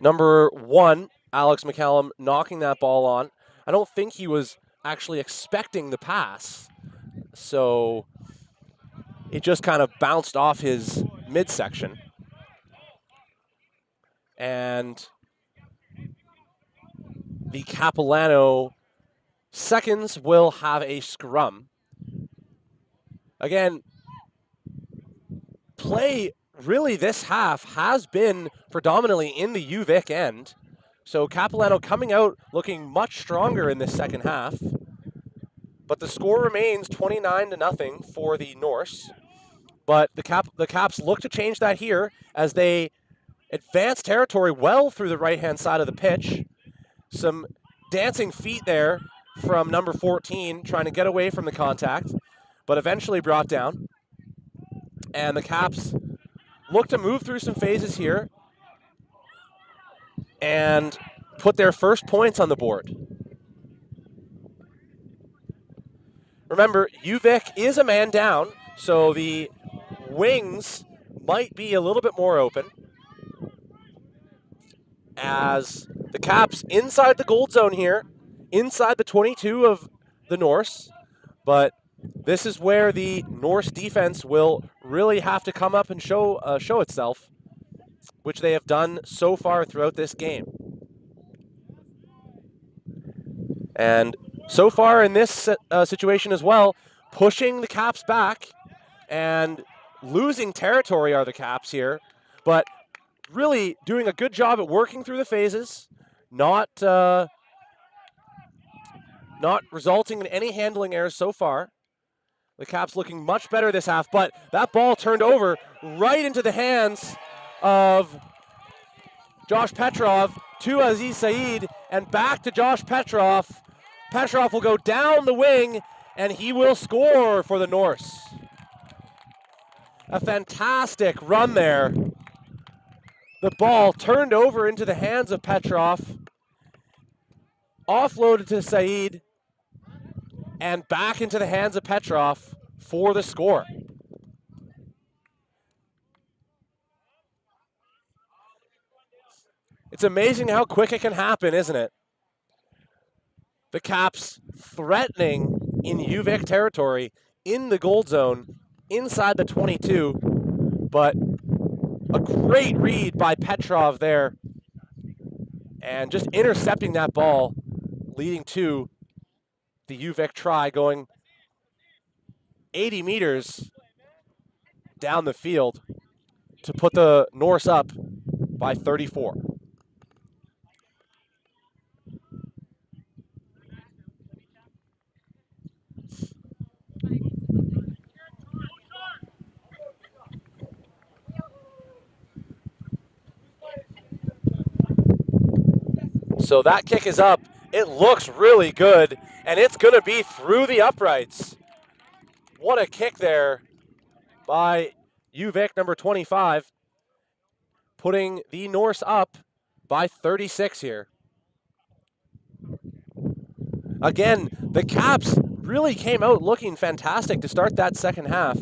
number 1, Alex McCallum, knocking that ball on. I don't think he was actually expecting the pass, so it just kind of bounced off his midsection. And the Capilano seconds will have a scrum. Again, play really this half has been predominantly in the UVic end. So Capilano coming out looking much stronger in this second half. But the score remains 29-0 for the Norse. But the Caps look to change that here as they advance territory well through the right-hand side of the pitch. Some dancing feet there from number 14, trying to get away from the contact, but eventually brought down. And the Caps look to move through some phases here and put their first points on the board. Remember, UVic is a man down, so the wings might be a little bit more open, as the Caps inside the gold zone here, inside the 22 of the Norse, but this is where the Norse defense will really have to come up and show itself, which they have done so far throughout this game. And so far in this situation as well, pushing the Caps back and losing territory are the Caps here, but really doing a good job at working through the phases, not resulting in any handling errors so far. The Caps looking much better this half, but that ball turned over right into the hands of Josh Petrov to Aziz Saeed, and back to Josh Petrov. Petrov will go down the wing, and he will score for the Norse. A fantastic run there. The ball turned over into the hands of Petrov, offloaded to Saeed, and back into the hands of Petrov for the score. It's amazing how quick it can happen, isn't it? The Caps threatening in UVic territory in the gold zone inside the 22, but a great read by Petrov there and just intercepting that ball, leading to the UVic try going 80 meters down the field to put the Norse up by 34. So that kick is up. It looks really good, and it's going to be through the uprights. What a kick there by UVic number 25, putting the Norse up by 36 here. Again, the Caps really came out looking fantastic to start that second half.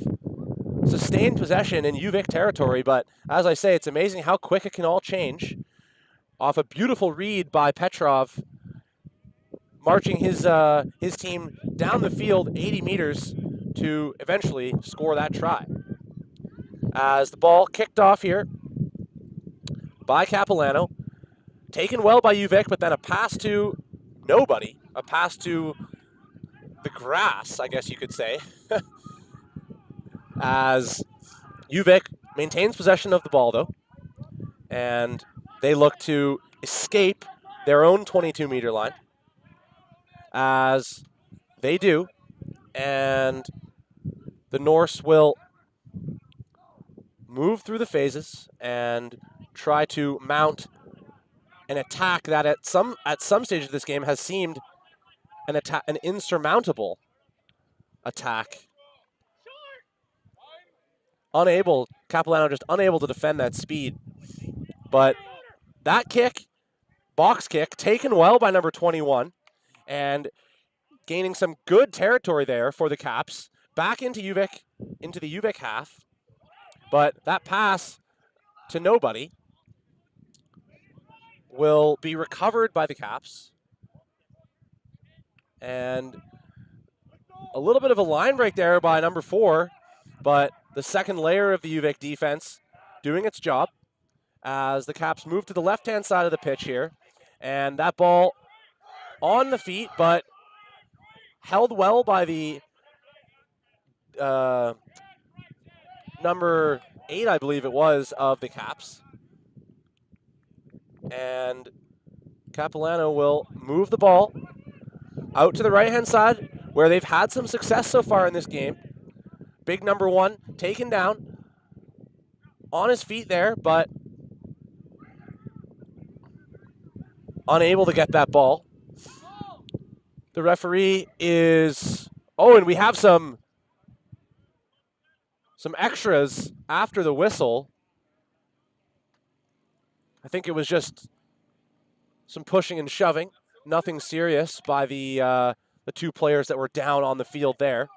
Sustained possession in UVic territory, but as I say, it's amazing how quick it can all change. Off a beautiful read by Petrov, marching his team down the field 80 meters to eventually score that try. As the ball kicked off here by Capilano, taken well by UVic, but then a pass to nobody, a pass to the grass, I guess you could say, as UVic maintains possession of the ball, though, and they look to escape their own 22-meter line, as they do, and the Norse will move through the phases and try to mount an attack that at some stage of this game has seemed an insurmountable attack. Capilano just unable to defend that speed. But that kick, box kick, taken well by number 21 and gaining some good territory there for the Caps. Back into the UVic half. But that pass to nobody will be recovered by the Caps. And a little bit of a line break there by number 4, but the second layer of the UVic defense doing its job as the Caps move to the left-hand side of the pitch here. And that ball on the feet, but held well by the number 8, I believe it was, of the Caps. And Capilano will move the ball out to the right-hand side where they've had some success so far in this game. Big number 1 taken down on his feet there, but unable to get that ball. The referee is... Oh, and we have some extras after the whistle. I think it was just some pushing and shoving. Nothing serious by the 2 players that were down on the field there.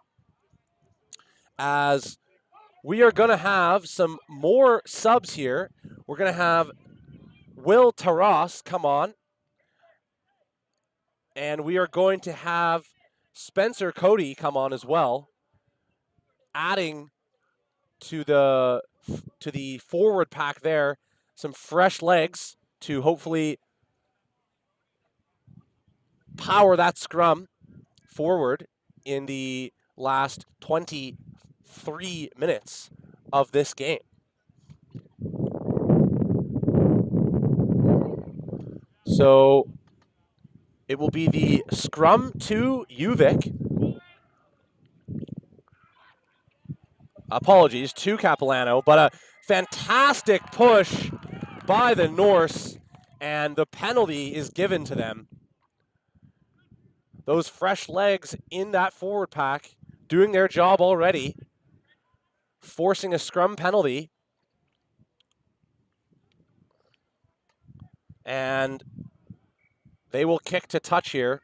As we are going to have some more subs here. We're going to have Will Taras come on. And we are going to have Spencer Cody come on as well, adding to the forward pack there some fresh legs to hopefully power that scrum forward in the last 23 minutes of this game. So it will be the scrum to UVic. Apologies to Capilano, but a fantastic push by the Norse, and the penalty is given to them. Those fresh legs in that forward pack doing their job already, forcing a scrum penalty. And they will kick to touch here.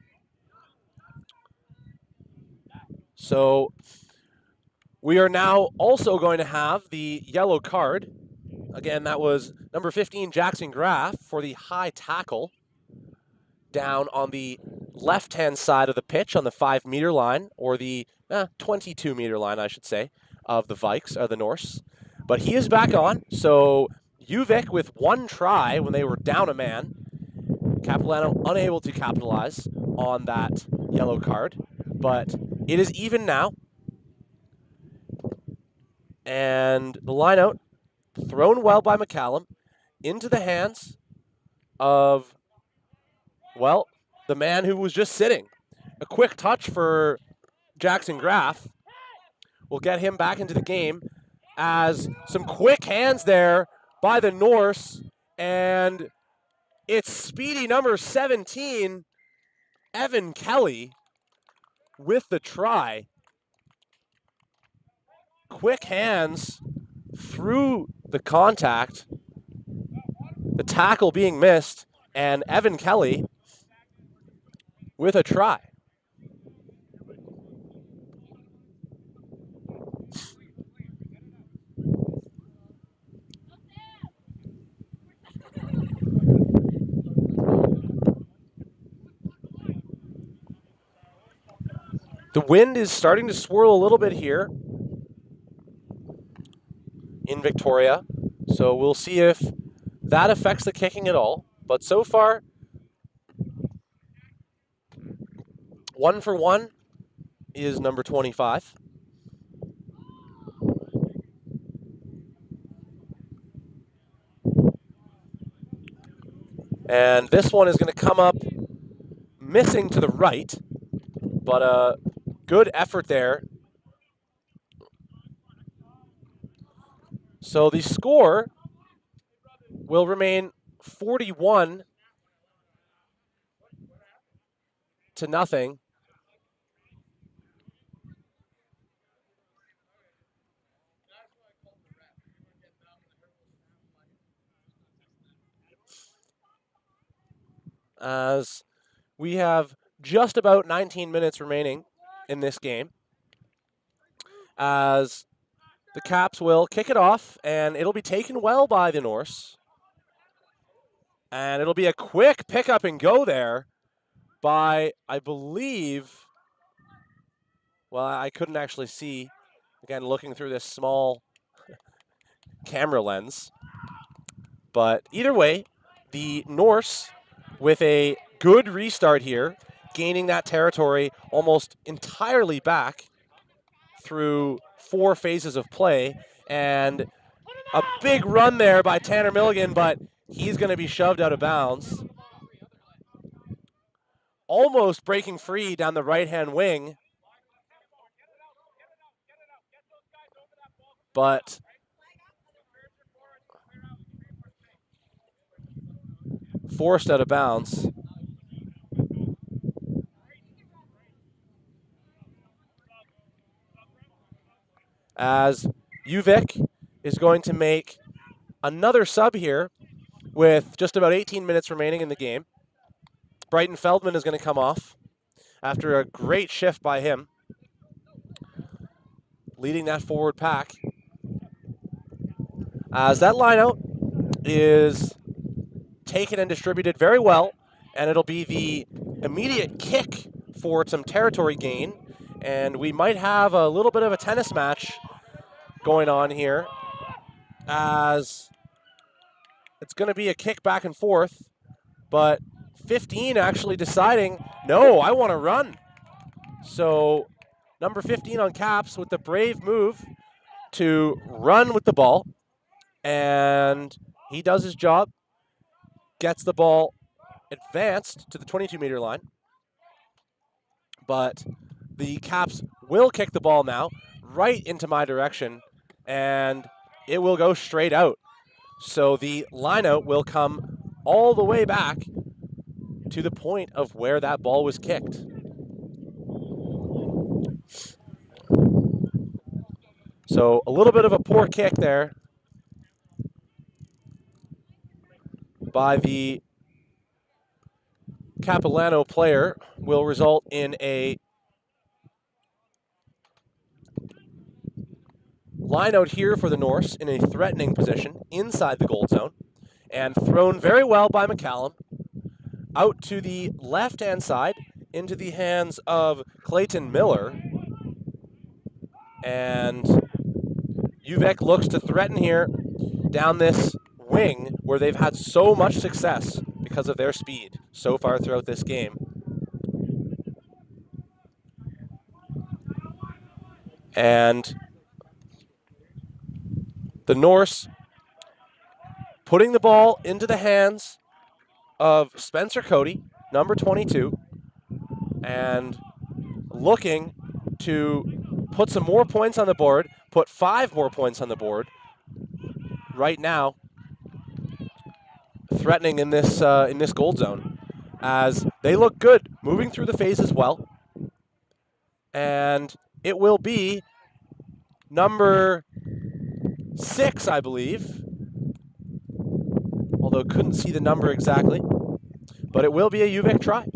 So we are now also going to have the yellow card. Again, that was number 15, Jackson Graff, for the high tackle down on the left-hand side of the pitch on the 5-meter line, or the 22-meter line, I should say, of the Vikes, or the Norse. But he is back on, so UVic with 1 try when they were down a man. Capilano unable to capitalize on that yellow card, but it is even now. And the lineout thrown well by McCallum into the hands of, well, the man who was just sitting. A quick touch for Jackson Graff will get him back into the game, as some quick hands there by the Norse, and it's speedy number 17, Evan Kelly, with the try. Quick hands through the contact, the tackle being missed, and Evan Kelly with a try. The wind is starting to swirl a little bit here in Victoria, so we'll see if that affects the kicking at all. But so far, 1 for 1 is number 25. And this one is going to come up missing to the right, but a good effort there. So the score will remain 41-0. As we have just about 19 minutes remaining in this game, as the Caps will kick it off, and it'll be taken well by the Norse. And it'll be a quick pick up and go there by, I believe, well, I couldn't actually see, again, looking through this small camera lens. But either way, the Norse, with a good restart here, gaining that territory almost entirely back through 4 phases of play, and a big run there by Tanner Milligan, but he's going to be shoved out of bounds. Almost breaking free down the right-hand wing, but forced out of bounds. As Uvik is going to make another sub here with just about 18 minutes remaining in the game. Brighton Feldman is going to come off after a great shift by him, leading that forward pack. As that lineout is taken and distributed very well, and it'll be the immediate kick for some territory gain, and we might have a little bit of a tennis match going on here, as it's going to be a kick back and forth, but 15 actually deciding, no, I want to run. So number 15 on Caps with the brave move to run with the ball, and he does his job, gets the ball advanced to the 22-meter line, but the Caps will kick the ball now right into my direction, and it will go straight out. So the lineout will come all the way back to the point of where that ball was kicked. So a little bit of a poor kick there by the Capilano player will result in a line out here for the Norse in a threatening position inside the goal zone, and thrown very well by McCallum out to the left-hand side into the hands of Clayton Miller. And Uvek looks to threaten here down this wing where they've had so much success because of their speed so far throughout this game. And the Norse putting the ball into the hands of Spencer Cody, number 22, and looking to put some more points on the board, put 5 more points on the board right now, threatening in this gold zone, as they look good, moving through the phases well. And it will be number 6, I believe, although couldn't see the number exactly, but it will be a Uvik try.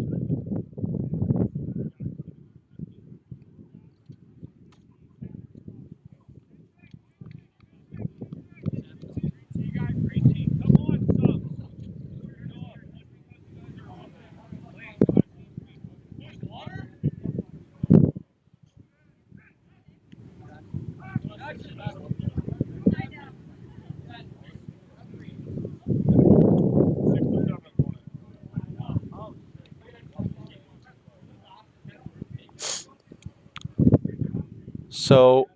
So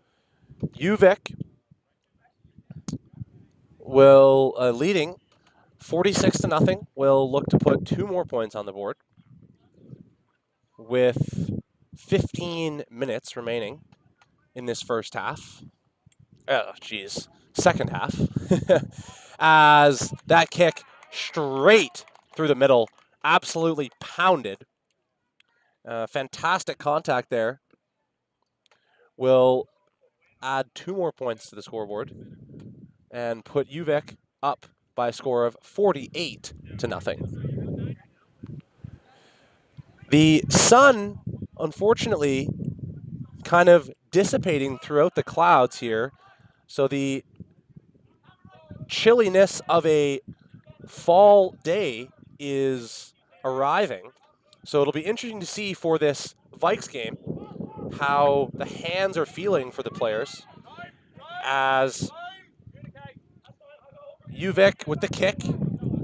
Uvik will, leading 46-0, will look to put 2 more points on the board with 15 minutes remaining in this first half. Oh, geez. second half as that kick straight through the middle, absolutely pounded. Fantastic contact there. Will add 2 more points to the scoreboard and put UVic up by a score of 48-0. The sun, unfortunately, kind of dissipating throughout the clouds here. So the chilliness of a fall day is arriving. So it'll be interesting to see for this Vikes game how the hands are feeling for the players as UVic with the kick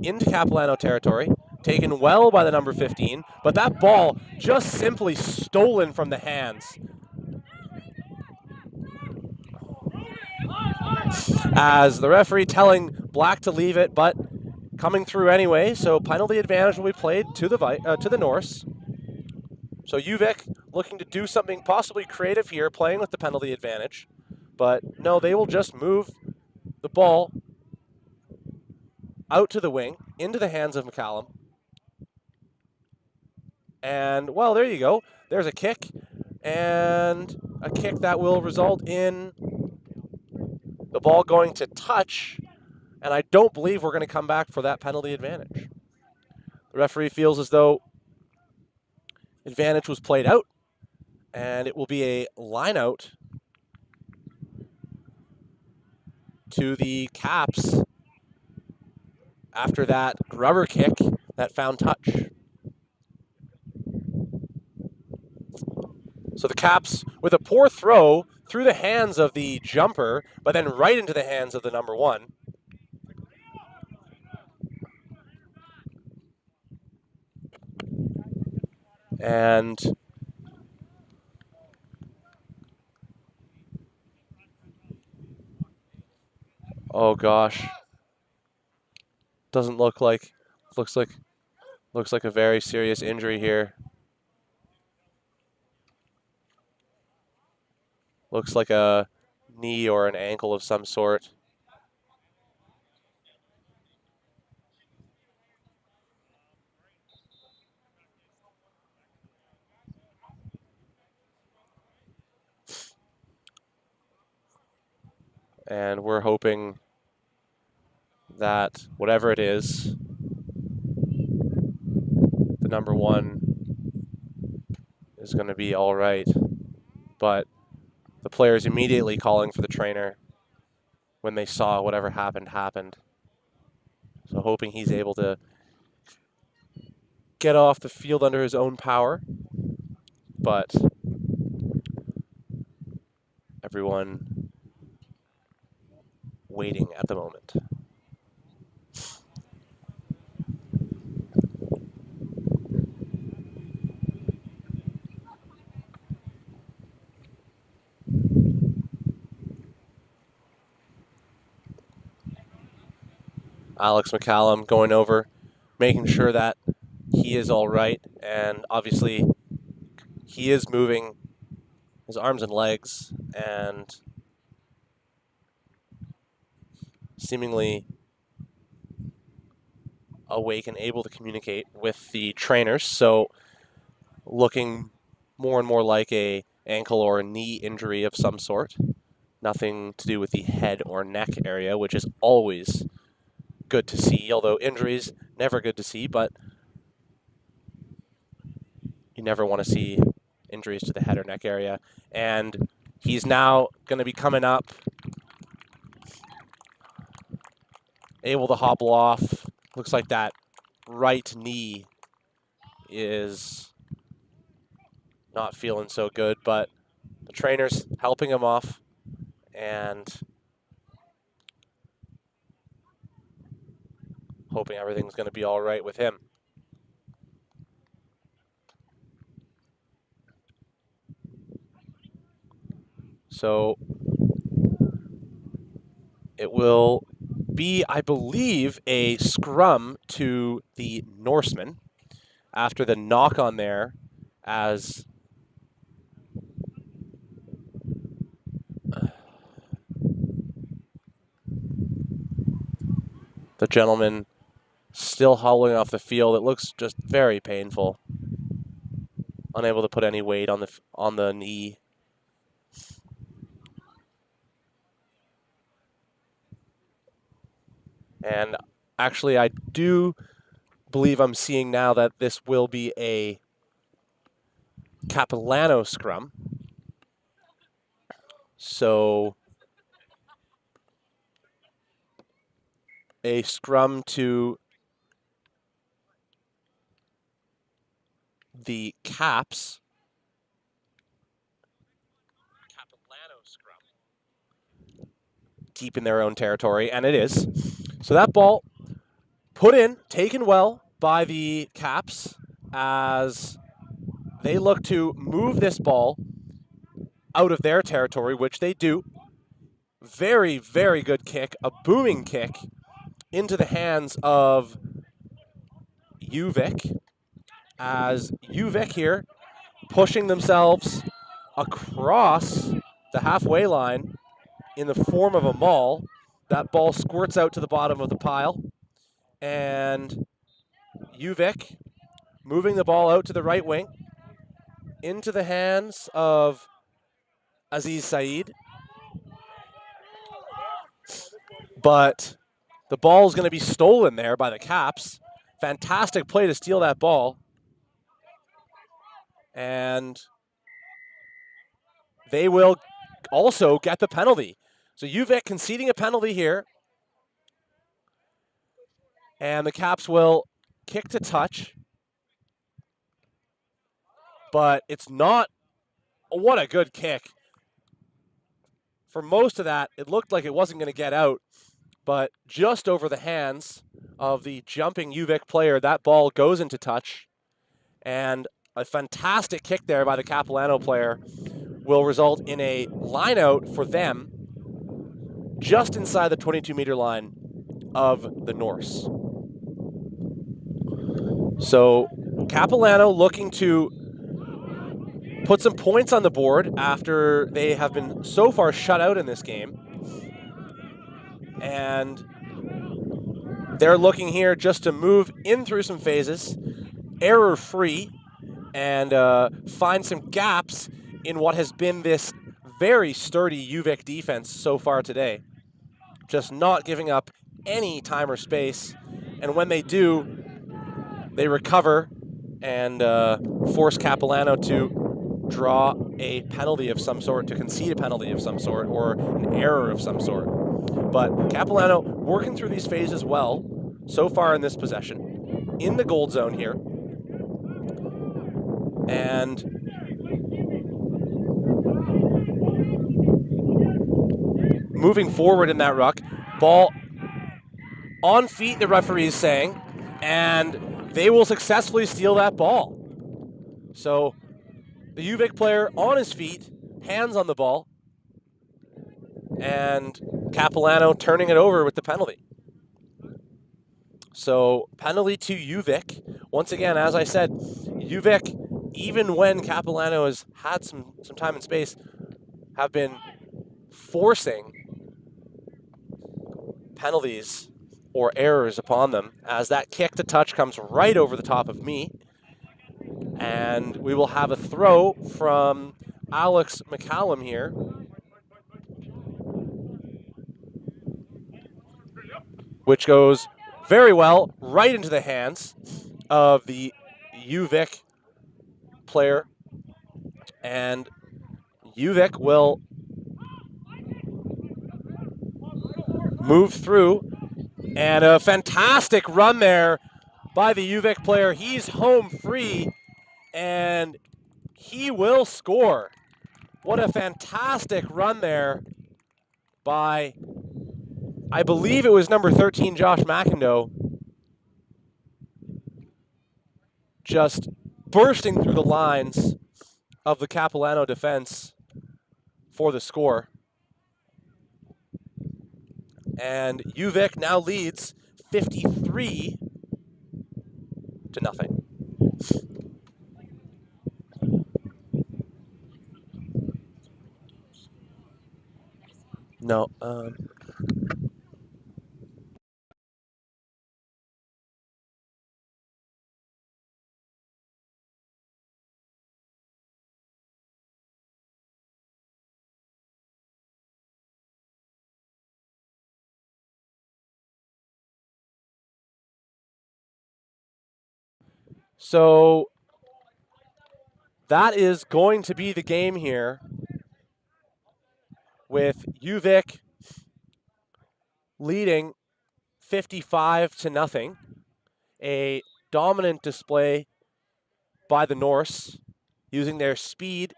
into Capilano territory, taken well by the number 15, but that ball just simply stolen from the hands. As the referee telling Black to leave it, but coming through anyway, so penalty advantage will be played to the Norse. So UVic looking to do something possibly creative here, playing with the penalty advantage. But no, they will just move the ball out to the wing, into the hands of McCallum. And, well, there you go. There's a kick, and a kick that will result in the ball going to touch, and I don't believe we're going to come back for that penalty advantage. The referee feels as though advantage was played out, and it will be a line out to the Caps after that rubber kick that found touch. So the Caps with a poor throw through the hands of the jumper, but then right into the hands of the number 1. And oh gosh. Doesn't look like, looks like a very serious injury here. Looks like a knee or an ankle of some sort. And we're hoping that whatever it is, the number 1 is going to be all right. But the players immediately calling for the trainer when they saw whatever happened. So hoping he's able to get off the field under his own power. But everyone waiting at the moment. Alex McCallum going over, making sure that he is all right, and obviously he is moving his arms and legs and seemingly awake and able to communicate with the trainers, so looking more and more like a ankle or a knee injury of some sort. Nothing to do with the head or neck area, which is always good to see, although injuries, never good to see, but you never want to see injuries to the head or neck area. And he's now going to be coming up, able to hobble off. Looks like that right knee is not feeling so good, but the trainer's helping him off and hoping everything's going to be all right with him. So it will be, I believe, a scrum to the Norseman after the knock on there, as The gentleman still hobbling off the field. It looks just very painful. Unable to put any weight on the knee. And actually, I do believe I'm seeing now that this will be a Capilano scrum. So a scrum to the Caps. Capilano scrum. Deep in their own territory, and it is. So that ball put in, taken well by the Caps as they look to move this ball out of their territory, which they do. Very, very good kick, a booming kick into the hands of Uvik, as Uvik here pushing themselves across the halfway line in the form of a maul. That ball squirts out to the bottom of the pile, and Uvik moving the ball out to the right wing into the hands of Aziz Saeed. But the ball is going to be stolen there by the Caps. Fantastic play to steal that ball. And they will also get the penalty. So Uvik conceding a penalty here. And the Caps will kick to touch. But it's not. What a good kick. For most of that, it looked like it wasn't going to get out. But just over the hands of the jumping Uvik player, that ball goes into touch. And a fantastic kick there by the Capilano player will result in a line out for them just inside the 22-meter line of the Norse. So Capilano looking to put some points on the board after they have been so far shut out in this game. And they're looking here just to move in through some phases, error-free, and find some gaps in what has been this very sturdy Uvik defense so far today. Just not giving up any time or space. And when they do, they recover and force Capilano to draw a penalty of some sort, to concede a penalty of some sort, or an error of some sort. But Capilano working through these phases well so far in this possession, in the gold zone here. And moving forward in that ruck, ball on feet, the referee is saying, and they will successfully steal that ball. So the Uvik player on his feet, hands on the ball, and Capilano turning it over with the penalty. So penalty to Uvik. Once again, as I said, Uvik, even when Capilano has had some time and space, have been forcing penalties or errors upon them, as that kick to touch comes right over the top of me. And we will have a throw from Alex McCallum here. Which goes very well right into the hands of the Uvik player. And Uvik will move through. And a fantastic run there by the Uvik player. He's home free, and he will score. What a fantastic run there by, I believe it was number 13, Josh McIndoe. Just bursting through the lines of the Capilano defense for the score. And Uvik now leads 53-0. No, So that is going to be the game here, with UVic leading 55-0. A dominant display by the Norse, using their speed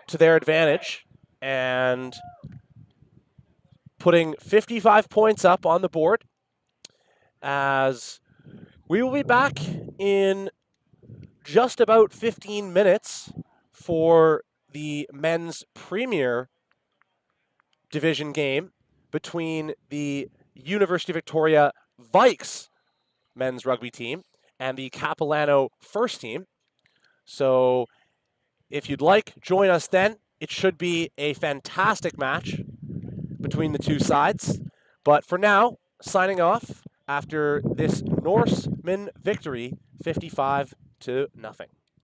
to their advantage and putting 55 points up on the board. As we will be back in just about 15 minutes for the men's Premier Division game between the University of Victoria Vikes men's rugby team and the Capilano first team. So if you'd like, join us then. It should be a fantastic match between the two sides. But for now, signing off after this Norseman victory, 55-0.